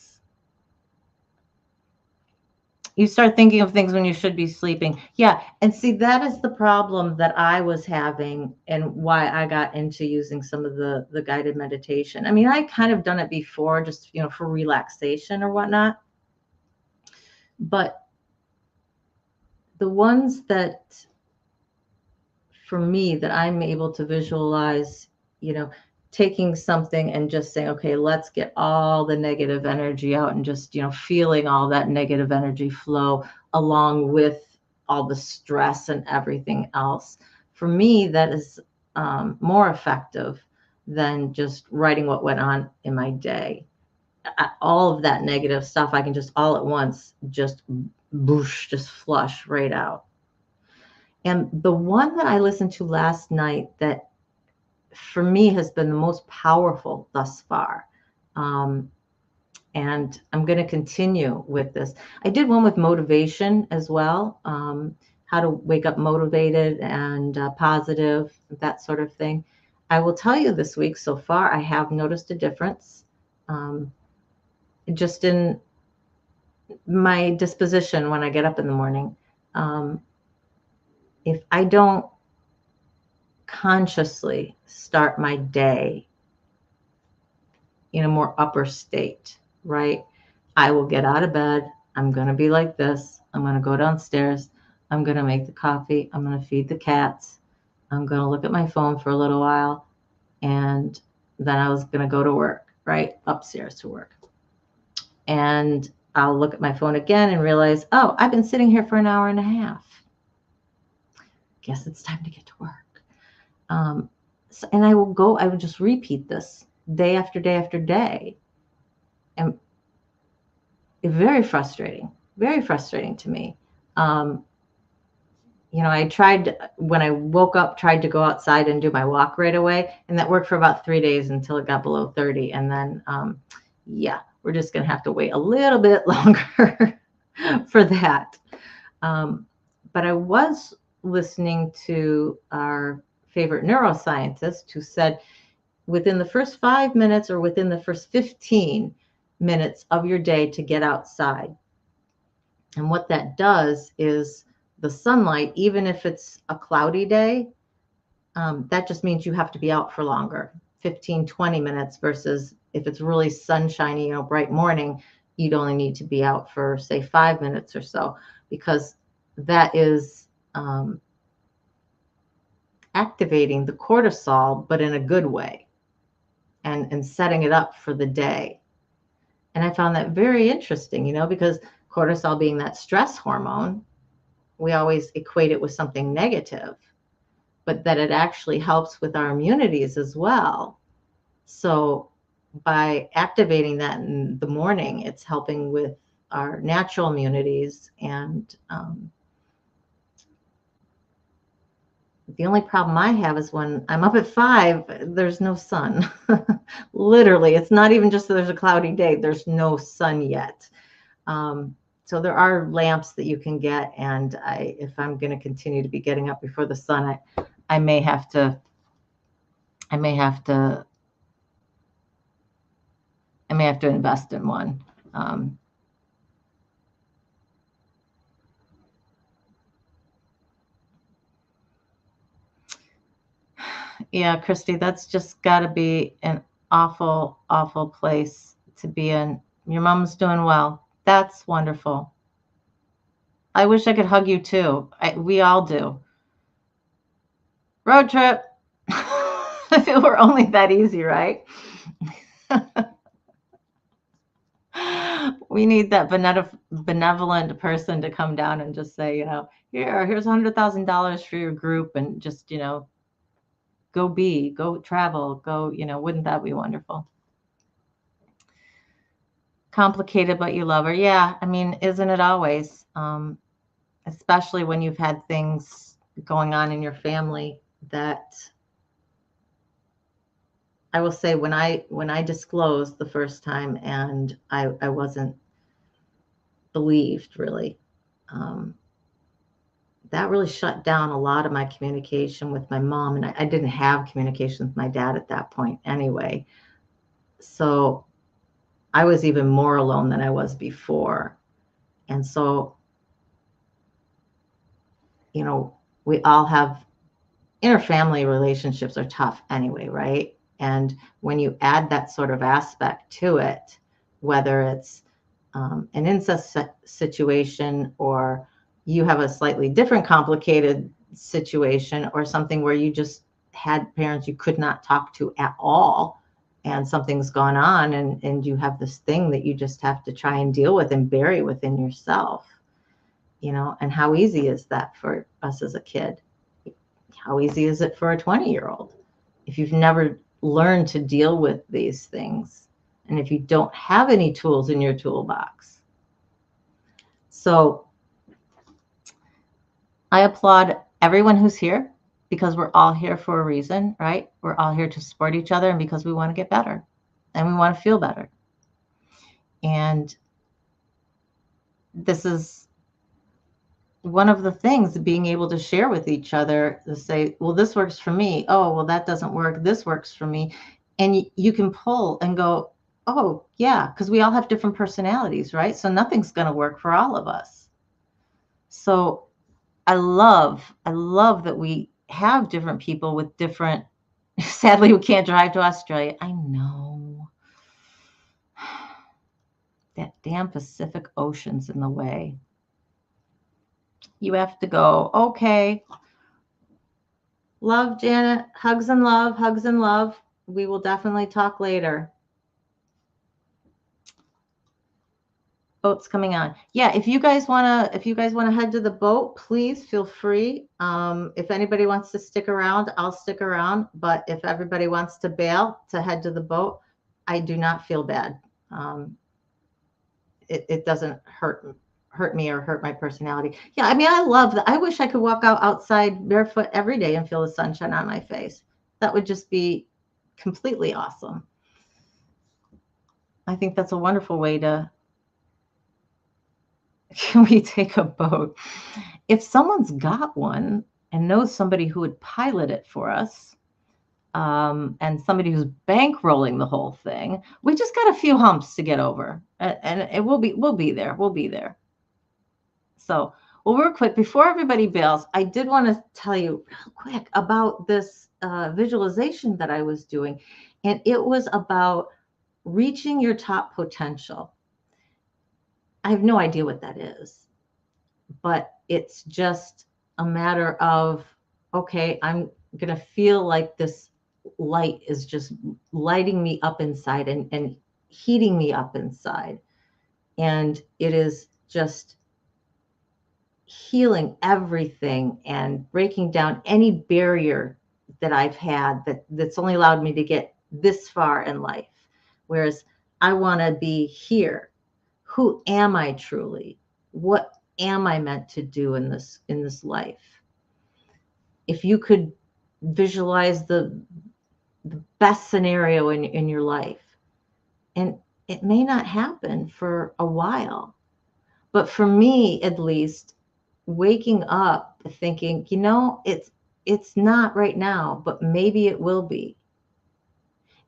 You start thinking of things when you should be sleeping. Yeah, and see, that is the problem that I was having, and why I got into using some of the guided meditation. I mean, I kind of done it before, just, for relaxation or whatnot. But the ones that, for me, that I'm able to visualize, taking something and just saying, okay, let's get all the negative energy out, and just, feeling all that negative energy flow along with all the stress and everything else. For me, that is more effective than just writing what went on in my day. All of that negative stuff, I can just all at once just boosh, just flush right out. And the one that I listened to last night that for me has been the most powerful thus far. And I'm going to continue with this. I did one with motivation as well. How to wake up motivated and positive, that sort of thing. I will tell you, this week so far, I have noticed a difference just in my disposition when I get up in the morning. If I don't consciously start my day in a more upper state, right? I will get out of bed. I'm going to be like this. I'm going to go downstairs. I'm going to make the coffee. I'm going to feed the cats. I'm going to look at my phone for a little while. And then I was going to go to work, right? Upstairs to work. And I'll look at my phone again and realize, oh, I've been sitting here for an hour and a half. Guess it's time to get to work. And I would just repeat this day after day after day. And it's very frustrating to me. I tried, when I woke up, tried to go outside and do my walk right away. And that worked for about 3 days until it got below 30. And then, we're just going to have to wait a little bit longer for that. But I was listening to our favorite neuroscientist who said within the first 5 minutes or within the first 15 minutes of your day to get outside. And what that does is the sunlight, even if it's a cloudy day, that just means you have to be out for longer, 15, 20 minutes versus if it's really sunshiny, bright morning, you'd only need to be out for, say, 5 minutes or so, because that is activating the cortisol, but in a good way, and setting it up for the day. And I found that very interesting, because cortisol being that stress hormone, we always equate it with something negative, but that it actually helps with our immunities as well. So by activating that in the morning, it's helping with our natural immunities. And the only problem I have is when I'm up at 5, there's no sun. Literally, it's not even just that there's a cloudy day, there's no sun yet. So there are lamps that you can get, and if I'm going to continue to be getting up before the sun, I may have to invest in one. Yeah, Christy, that's just got to be an awful, awful place to be in. Your mom's doing well. That's wonderful. I wish I could hug you too. We all do. Road trip. I feel we're only that easy, right? We need that benevolent person to come down and just say, here's $100,000 for your group, and just, go travel, go, wouldn't that be wonderful? Complicated, but you love her. Yeah. I mean, isn't it always, especially when you've had things going on in your family that I will say when I disclosed the first time and I wasn't believed really, that really shut down a lot of my communication with my mom. And I didn't have communication with my dad at that point anyway. So I was even more alone than I was before. And so, we all have interfamily relationships are tough anyway, right? And when you add that sort of aspect to it, whether it's an incest situation, or you have a slightly different complicated situation, or something where you just had parents you could not talk to at all, and something's gone on, and you have this thing that you just have to try and deal with and bury within yourself, and how easy is that for us as a kid? How easy is it for a 20-year-old? If you've never learned to deal with these things, and if you don't have any tools in your toolbox. So I applaud everyone who's here, because we're all here for a reason, right? We're all here to support each other, and because we want to get better and we want to feel better. And this is one of the things, being able to share with each other, to say, well, this works for me. Oh, well, that doesn't work. This works for me. And you can pull and go, oh, yeah, because we all have different personalities, right? So nothing's going to work for all of us. So I love that we have different people with different, sadly, we can't drive to Australia. I know. That damn Pacific Ocean's in the way. You have to go. Okay. Love, Janet. Hugs and love. Hugs and love. We will definitely talk later. Boat's coming on. Yeah, if you guys wanna head to the boat, please feel free. If anybody wants to stick around, I'll stick around. But if everybody wants to bail to head to the boat, I do not feel bad. It doesn't hurt me or hurt my personality. Yeah, I mean, I love that. I wish I could walk outside barefoot every day and feel the sunshine on my face. That would just be completely awesome. I think that's a wonderful way to Can we take a boat? If someone's got one and knows somebody who would pilot it for us, and somebody who's bankrolling the whole thing, we just got a few humps to get over, and it will be we'll be there. We'll be there. So, well, real quick before everybody bails, I did want to tell you real quick about this visualization that I was doing, and it was about reaching your top potential. I have no idea what that is, but it's just a matter of, okay, I'm going to feel like this light is just lighting me up inside and heating me up inside. And it is just healing everything and breaking down any barrier that I've had that's only allowed me to get this far in life. Whereas I want to be here. Who am I truly? What am I meant to do in this life? If you could visualize the best scenario in your life, and it may not happen for a while, but for me at least, waking up thinking, it's not right now, but maybe it will be.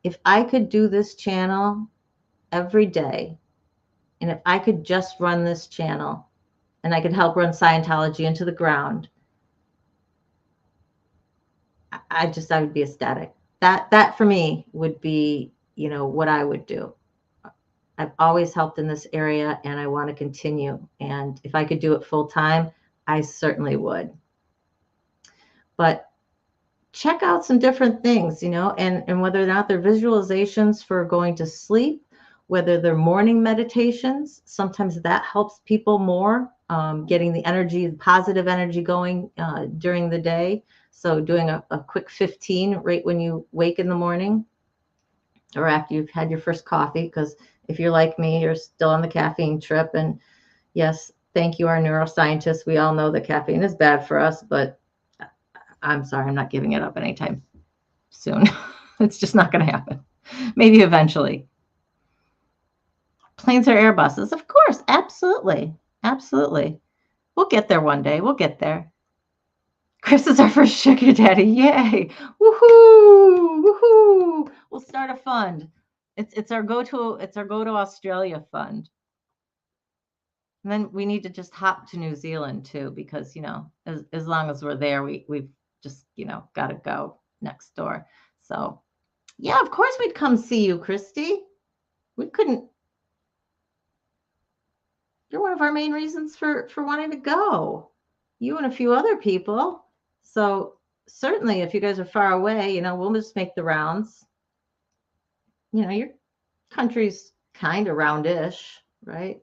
If I could do this channel every day, and if I could just run this channel and I could help run Scientology into the ground, I would be ecstatic. That for me would be, what I would do. I've always helped in this area and I want to continue. And if I could do it full time, I certainly would. But check out some different things, and whether or not they're visualizations for going to sleep, whether they're morning meditations, sometimes that helps people more, getting the energy, positive energy going during the day. So doing a quick 15 right when you wake in the morning or after you've had your first coffee, because if you're like me, you're still on the caffeine trip. And yes, thank you, our neuroscientists. We all know that caffeine is bad for us, but I'm sorry, I'm not giving it up anytime soon. It's just not going to happen. Maybe eventually. Planes or Airbuses? Of course, absolutely. Absolutely. We'll get there one day. We'll get there. Chris is our first sugar daddy. Yay. Woohoo. Woohoo. We'll start a fund. It's our go to Australia fund. And then we need to just hop to New Zealand too, because as long as we're there, we've just got to go next door. So yeah, of course we'd come see you, Christy. We couldn't. You're one of our main reasons for wanting to go. You and a few other people. So certainly, if you guys are far away, we'll just make the rounds. Your country's kind of roundish, right?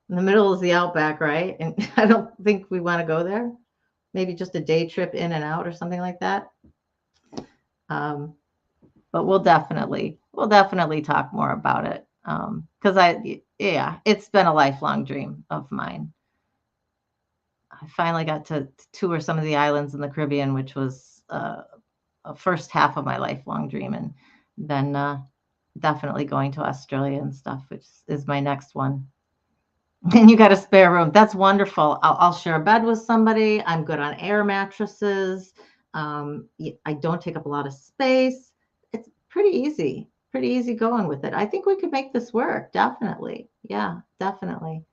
In the middle is the outback, right? And I don't think we want to go there. Maybe just a day trip in and out or something like that. But we'll definitely talk more about it. Because it's been a lifelong dream of mine. I finally got to tour some of the islands in the Caribbean, which was a first half of my lifelong dream. And then definitely going to Australia and stuff, which is my next one. And you got a spare room. That's wonderful. I'll share a bed with somebody. I'm good on air mattresses. I don't take up a lot of space. It's pretty easy going with it. I think we could make this work. Definitely. Yeah, definitely.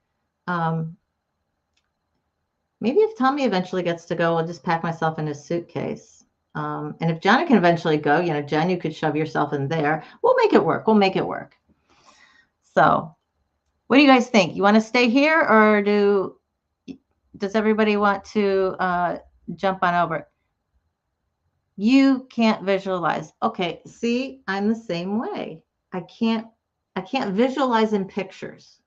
Maybe if Tommy eventually gets to go, I'll just pack myself in his suitcase. And if Jenna can eventually go, Jen, you could shove yourself in there. We'll make it work. So what do you guys think? You want to stay here, or does everybody want to jump on over? You can't visualize. Okay, see, I'm the same way. I can't visualize in pictures.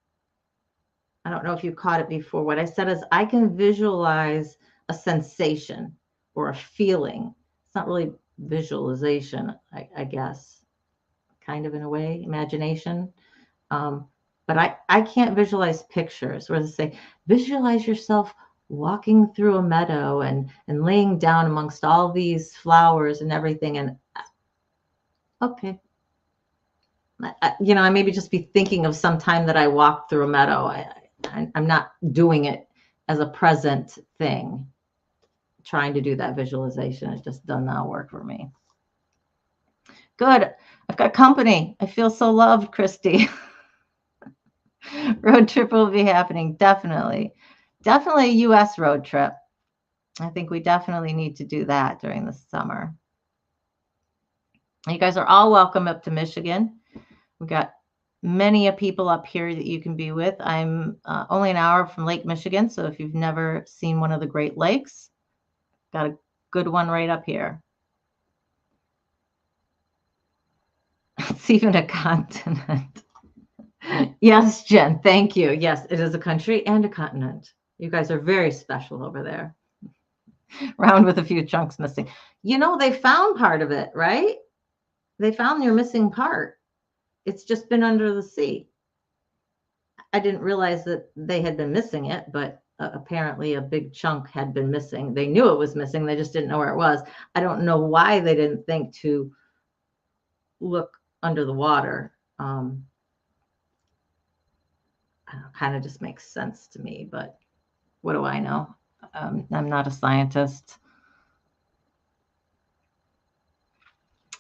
I don't know if you caught it before. What I said is I can visualize a sensation or a feeling. It's not really visualization, I guess, kind of in a way, imagination. But I can't visualize pictures where they say, visualize yourself walking through a meadow and laying down amongst all these flowers and everything. And okay. I maybe just be thinking of some time that I walked through a meadow. I'm not doing it as a present thing, trying to do that visualization. It just does not work for me. Good. I've got company. I feel so loved, Christy. Road trip will be happening. Definitely. Definitely a U.S. road trip. I think we definitely need to do that during the summer. You guys are all welcome up to Michigan. We've got many people up here that you can be with. I'm only an hour from Lake Michigan, so if you've never seen one of the Great Lakes, got a good one right up here. It's even a continent. Yes, Jen, thank you. Yes, it is a country and a continent. You guys are very special over there. Round with a few chunks missing. You know, they found part of it, right? They found your missing part. It's just been under the sea. I didn't realize that they had been missing it, but apparently a big chunk had been missing. They knew it was missing. They just didn't know where it was. I don't know why they didn't think to look under the water. Kind of just makes sense to me, but what do I know? I'm not a scientist.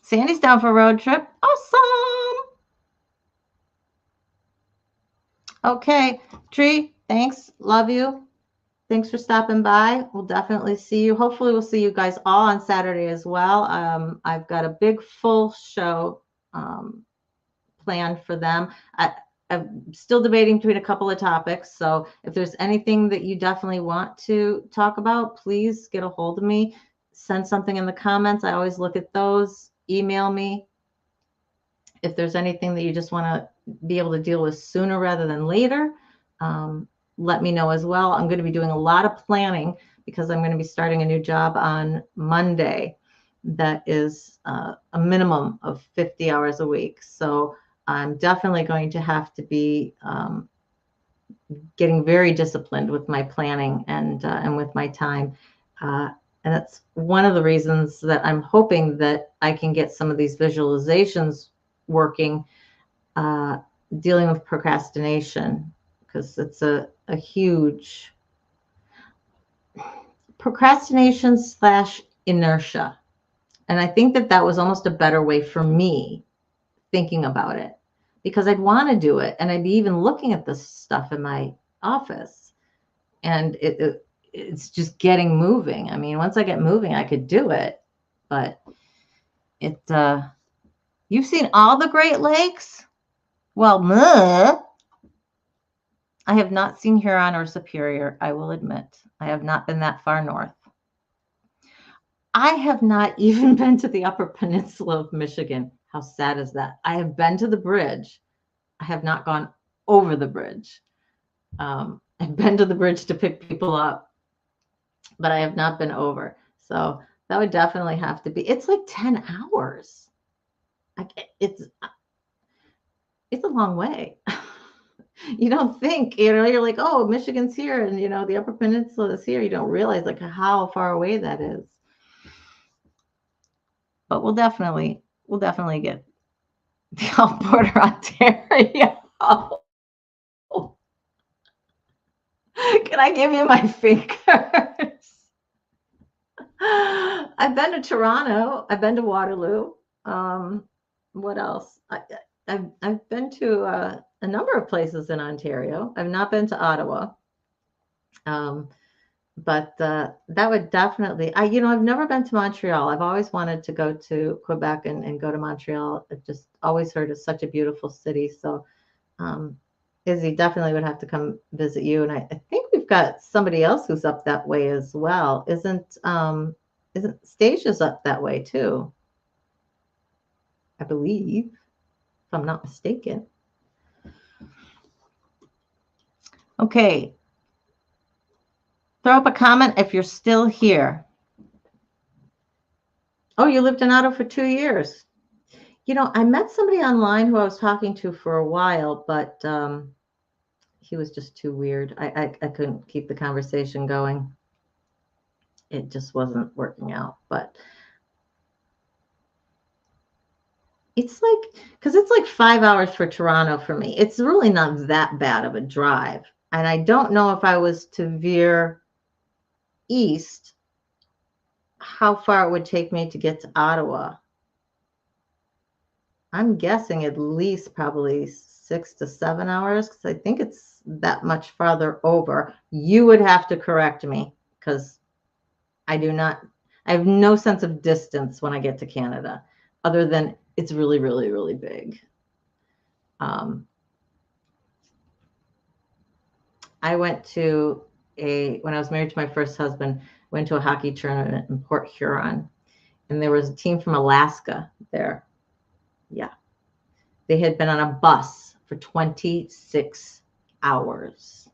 Sandy's down for a road trip. Awesome. Okay, Tree, thanks. Love you. Thanks for stopping by. We'll definitely see you. Hopefully we'll see you guys all on Saturday as well. I've got a big full show planned for them. I'm still debating between a couple of topics. So if there's anything that you definitely want to talk about, please get a hold of me. Send something in the comments. I always look at those. Email me. If there's anything that you just want to be able to deal with sooner rather than later, let me know as well. I'm going to be doing a lot of planning because I'm going to be starting a new job on Monday that is a minimum of 50 hours a week. So I'm definitely going to have to be getting very disciplined with my planning and with my time. And that's one of the reasons that I'm hoping that I can get some of these visualizations working, dealing with procrastination, because it's a huge procrastination / inertia. And I think that that was almost a better way for me thinking about it, because I'd want to do it and I'd be even looking at this stuff in my office, and it's just getting moving. I mean, once I get moving, I could do it, but you've seen all the Great Lakes? Well, I have not seen Huron or Superior, I will admit. I have not been that far north. I have not even been to the Upper Peninsula of Michigan. How sad is that? I have been to the bridge. I have not gone over the bridge. I've been to the bridge to pick people up, but I have not been over. So that would definitely have to be. It's like 10 hours. It's a long way. You don't think, you're like, oh, Michigan's here, and the Upper Peninsula is here. You don't realize like how far away that is. But we'll definitely get the border Ontario. Can I give you my fingers? I've been to Toronto. I've been to Waterloo. What else? I've been to a number of places in Ontario. I've not been to Ottawa. But that would definitely, I've never been to Montreal. I've always wanted to go to Quebec and go to Montreal. I've just always heard it's such a beautiful city. So Izzy definitely would have to come visit you. And I think we've got somebody else who's up that way as well. Isn't Stasia's up that way too? I believe, if I'm not mistaken. Okay. Throw up a comment if you're still here. Oh, you lived in Ottawa for 2 years. I met somebody online who I was talking to for a while, but he was just too weird. I couldn't keep the conversation going. It just wasn't working out. But it's like, because it's like 5 hours for Toronto for me. It's really not that bad of a drive. And I don't know if I was to veer east, how far it would take me to get to Ottawa. I'm guessing at least probably 6 to 7 hours, because I think it's that much farther over. You would have to correct me, because I have no sense of distance when I get to Canada, other than it's really, really, really big. I went to when I was married to my first husband, went to a hockey tournament in Port Huron, and there was a team from Alaska there. Yeah. They had been on a bus for 26 hours.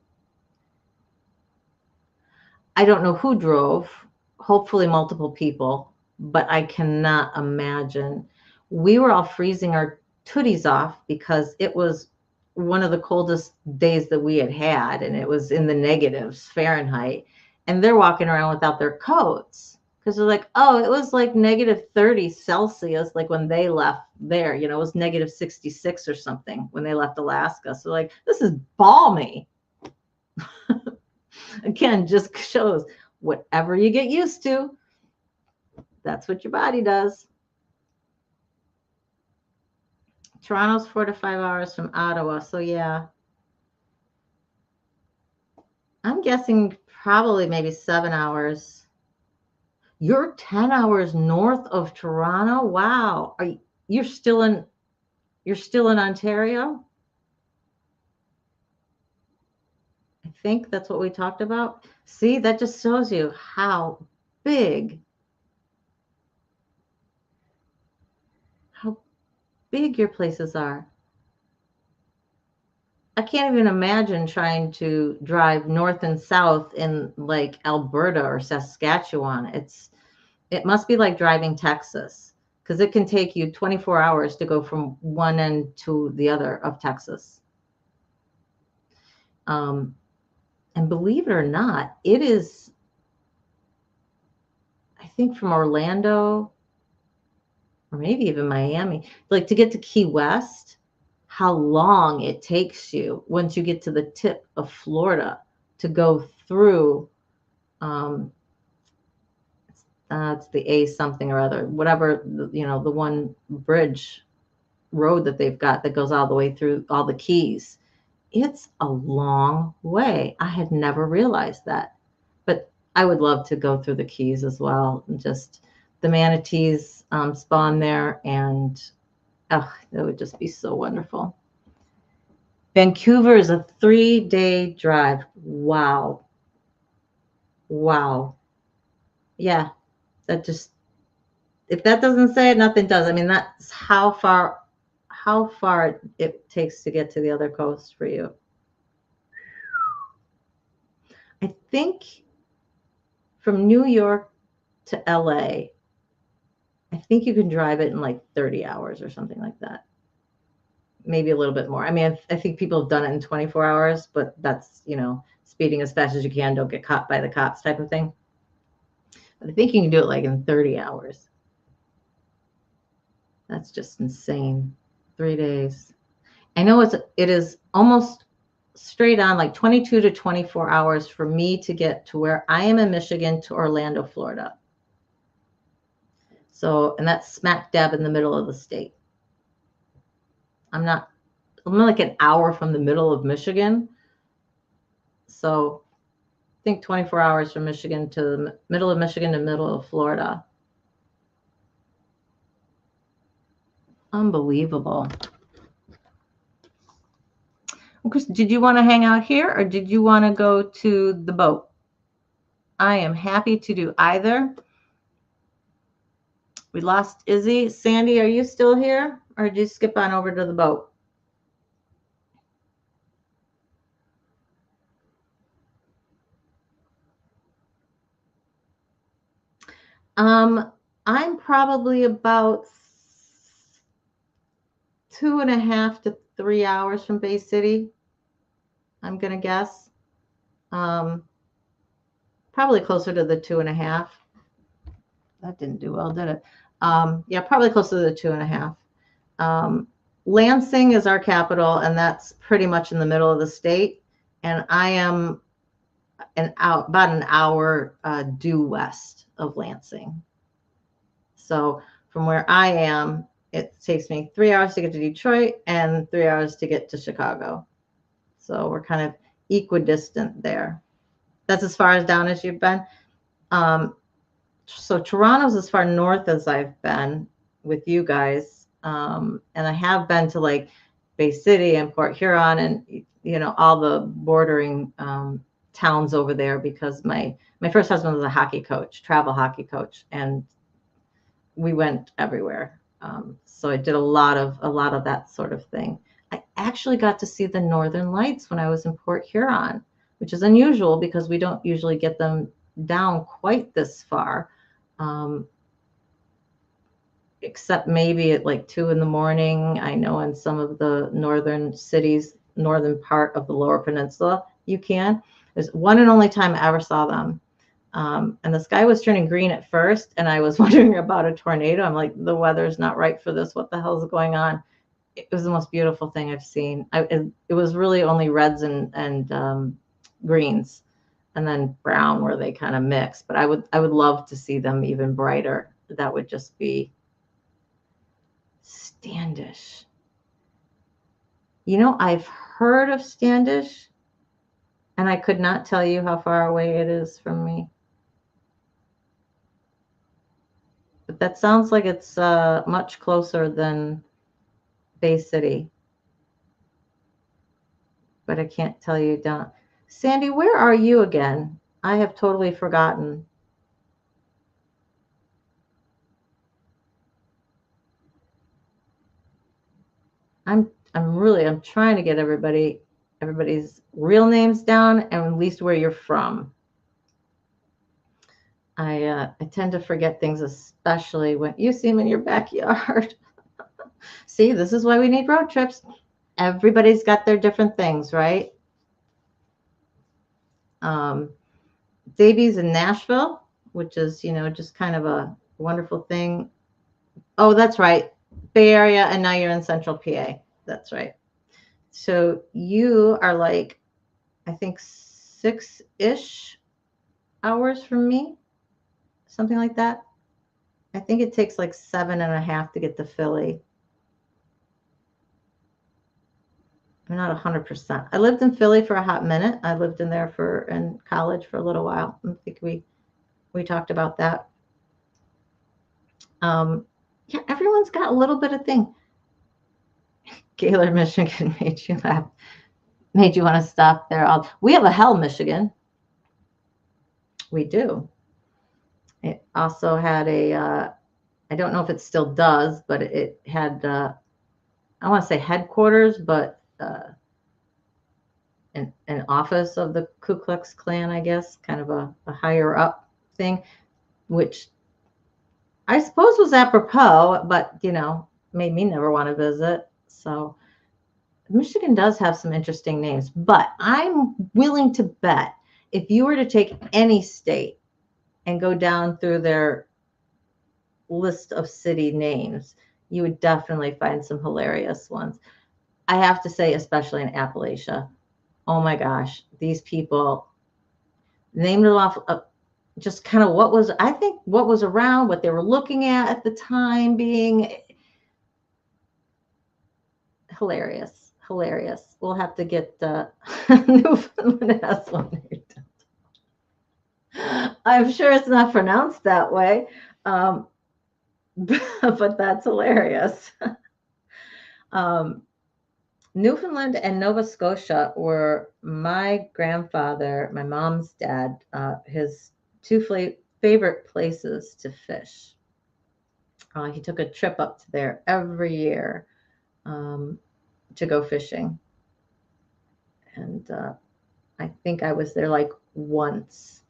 I don't know who drove, hopefully multiple people, but I cannot imagine. We were all freezing our tooties off because it was one of the coldest days that we had had, and it was in the negatives Fahrenheit, and they're walking around without their coats because they're like, oh, it was like negative 30 Celsius, like when they left there, it was negative 66 or something when they left Alaska. So like, this is balmy. Again, just shows whatever you get used to, that's what your body does. Toronto's 4 to 5 hours from Ottawa. So yeah, I'm guessing probably maybe 7 hours. You're 10 hours north of Toronto. Wow. You're still in Ontario? I think that's what we talked about. See, that just shows you how big your places are. I can't even imagine trying to drive north and south in like Alberta or Saskatchewan. It must be like driving Texas, because it can take you 24 hours to go from one end to the other of Texas. And believe it or not, it is, I think, from Orlando or maybe even Miami, like to get to Key West, how long it takes you once you get to the tip of Florida to go through, it's the A something or other, whatever, the one bridge road that they've got that goes all the way through all the Keys. It's a long way. I had never realized that, but I would love to go through the Keys as well. And just the manatees spawn there, and that would just be so wonderful. Vancouver is a 3-day drive. Wow. Yeah, that just, if that doesn't say it, nothing does. I mean, that's how far it takes to get to the other coast for you. I think from New York to LA, I think you can drive it in like 30 hours or something like that. Maybe a little bit more. I mean, I think people have done it in 24 hours, but that's, speeding as fast as you can, don't get caught by the cops type of thing. But I think you can do it like in 30 hours. That's just insane. 3 days. I know it is almost straight on, like 22 to 24 hours for me to get to where I am in Michigan to Orlando, Florida. So, and that's smack dab in the middle of the state. I'm like an hour from the middle of Michigan. So I think 24 hours from Michigan to the middle of Michigan to middle of Florida. Unbelievable. Chris, did you want to hang out here or did you want to go to the boat? I am happy to do either. We lost Izzy. Sandy, are you still here or did you skip on over to the boat? I'm probably about 2.5 to 3 hours from Bay City, I'm going to guess. Probably closer to the 2.5. That didn't do well, did it? Yeah, probably closer to the 2.5. Lansing is our capital, and that's pretty much in the middle of the state. and I am about an hour due west of Lansing. So from where I am, it takes me 3 hours to get to Detroit and 3 hours to get to Chicago. So we're kind of equidistant there. That's as far as down as you've been. So Toronto's as far north as I've been with you guys. And I have been to like Bay City and Port Huron and, you know, all the bordering towns over there, because my first husband was a hockey coach, travel hockey coach, and we went everywhere. So I did a lot of that sort of thing. I actually got to see the Northern Lights when I was in Port Huron, which is unusual because we don't usually get them down quite this far, except maybe at like 2 a.m. I know in some of the northern cities, northern part of the Lower Peninsula, you can. There's one and only time I ever saw them. And the sky was turning green at first, and I was wondering about a tornado. I'm like, the weather's not right for this. What the hell is going on? It was the most beautiful thing I've seen. It was really only reds and greens, and then brown where they kind of mix. But I would love to see them even brighter. That would just be Standish. You know, I've heard of Standish, and I could not tell you how far away it is from me. But that sounds like it's much closer than Bay City. But I can't tell you down. Sandy, where are you again? I have totally forgotten. I'm trying to get everybody's real names down and at least where you're from. I tend to forget things, especially when you see them in your backyard. See, this is why we need road trips. Everybody's got their different things, right? Davey's in Nashville, which is, you know, just kind of a wonderful thing. Oh, that's right. Bay Area, and now you're in Central PA. That's right. So you are like, I think 6-ish hours from me, something like that. I think it takes like 7.5 to get to Philly. I'm not 100%. I lived in Philly for a hot minute. I lived in there in college for a little while. I think we talked about that. Yeah, everyone's got a little bit of thing. Gaylord, Michigan made you laugh, made you want to stop there. We have a Hell, Michigan. We do. It also had I don't know if it still does, but it had, I want to say headquarters, but an office of the Ku Klux Klan, I guess, kind of a higher up thing, which I suppose was apropos, but, you know, made me never want to visit. So Michigan does have some interesting names, but I'm willing to bet if you were to take any state and go down through their list of city names, you would definitely find some hilarious ones. I have to say, especially in Appalachia, oh my gosh, these people named it off of just kind of what was around, what they were looking at the time, being hilarious. We'll have to get Newfoundland has one. I'm sure it's not pronounced that way, but that's hilarious. Newfoundland and Nova Scotia were my grandfather, my mom's dad, his two favorite places to fish. He took a trip up to there every year to go fishing. And I think I was there like once.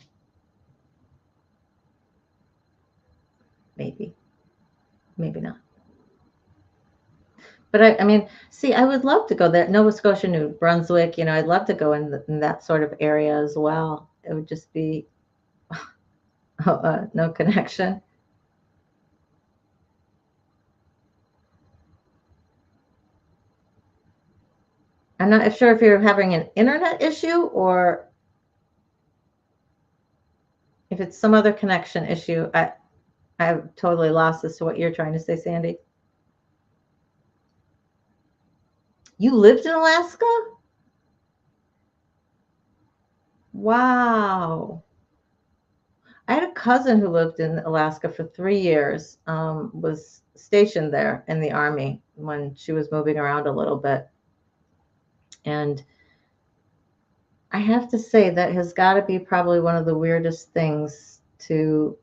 Maybe not. But I mean, see, I would love to go there. Nova Scotia, New Brunswick, you know, I'd love to go in that sort of area as well. It would just be no connection. I'm not sure if you're having an internet issue or if it's some other connection issue. I've totally lost as to what you're trying to say, Sandy. You lived in Alaska? Wow. I had a cousin who lived in Alaska for 3 years, was stationed there in the Army when she was moving around a little bit. And I have to say that has got to be probably one of the weirdest things to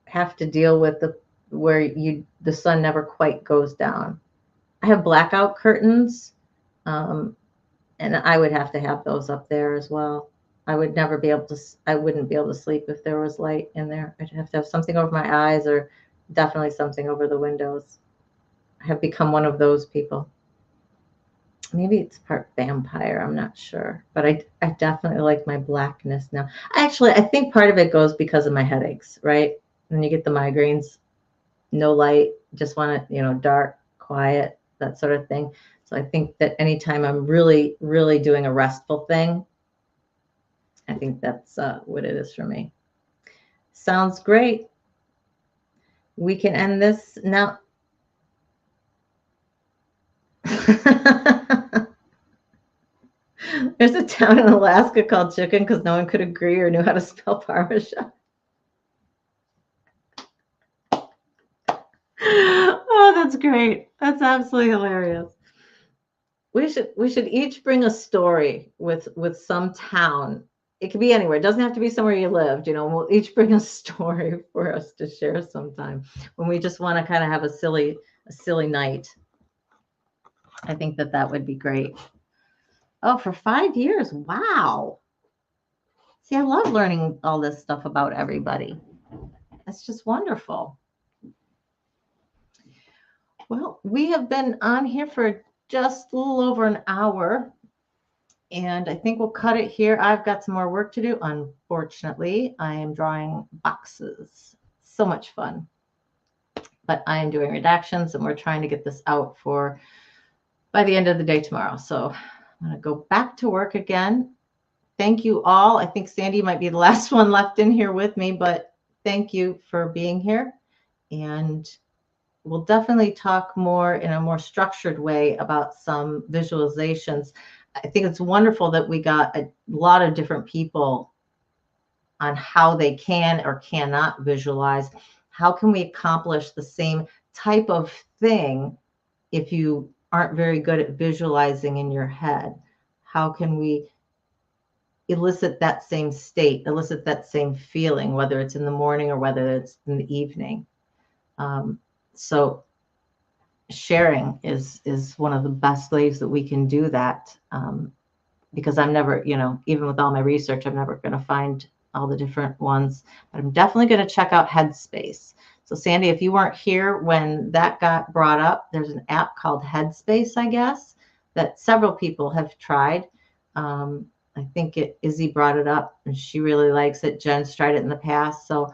have to deal with, where the sun never quite goes down. I have blackout curtains, and I would have to have those up there as well. I wouldn't be able to sleep if there was light in there. I'd have to have something over my eyes, or definitely something over the windows. I have become one of those people. Maybe it's part vampire, I'm not sure. But I definitely like my blackness now. I think part of it goes because of my headaches, right? When you get the migraines, no light, just want it, dark, quiet, that sort of thing. So I think that anytime I'm really, really doing a restful thing, I think that's what it is for me. Sounds great. We can end this now. There's a town in Alaska called Chicken because no one could agree or knew how to spell Parmesan. Oh, that's great. That's absolutely hilarious. We should each bring a story with some town. It could be anywhere. It doesn't have to be somewhere you lived. We'll each bring a story for us to share sometime when we just want to kind of have a silly night. I think that would be great. Oh, for 5 years. Wow. See, I love learning all this stuff about everybody. That's just wonderful. Well, we have been on here for just a little over an hour, and I think we'll cut it here. I've got some more work to do. Unfortunately, I am drawing boxes. So much fun. But I am doing redactions, and we're trying to get this out by the end of the day tomorrow. So I'm going to go back to work again. Thank you all. I think Sandy might be the last one left in here with me, but thank you for being here. And we'll definitely talk more in a more structured way about some visualizations. I think it's wonderful that we got a lot of different people on how they can or cannot visualize. How can we accomplish the same type of thing if you aren't very good at visualizing in your head? How can we elicit that same state, elicit that same feeling, whether it's in the morning or whether it's in the evening? So sharing is one of the best ways that we can do that, because I'm never, even with all my research, I'm never going to find all the different ones. But I'm definitely going to check out Headspace. So Sandy, if you weren't here when that got brought up, there's an app called Headspace, I guess, that several people have tried. I think Izzy brought it up and she really likes it. Jen's tried it in the past. So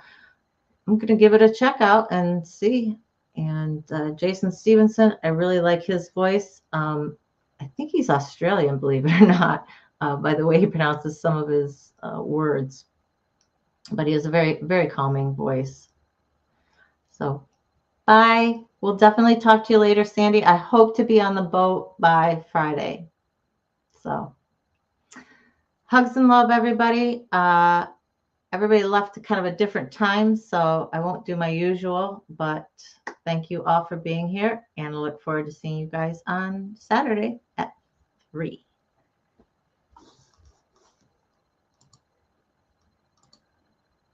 I'm going to give it a check out and see. And Jason Stevenson, I really like his voice. I think he's Australian, believe it or not, by the way he pronounces some of his words. But he has a very, very calming voice. So bye. We'll definitely talk to you later, Sandy. I hope to be on the boat by Friday. So hugs and love, everybody. Everybody left at kind of a different time, so I won't do my usual, but thank you all for being here, and I look forward to seeing you guys on Saturday at 3.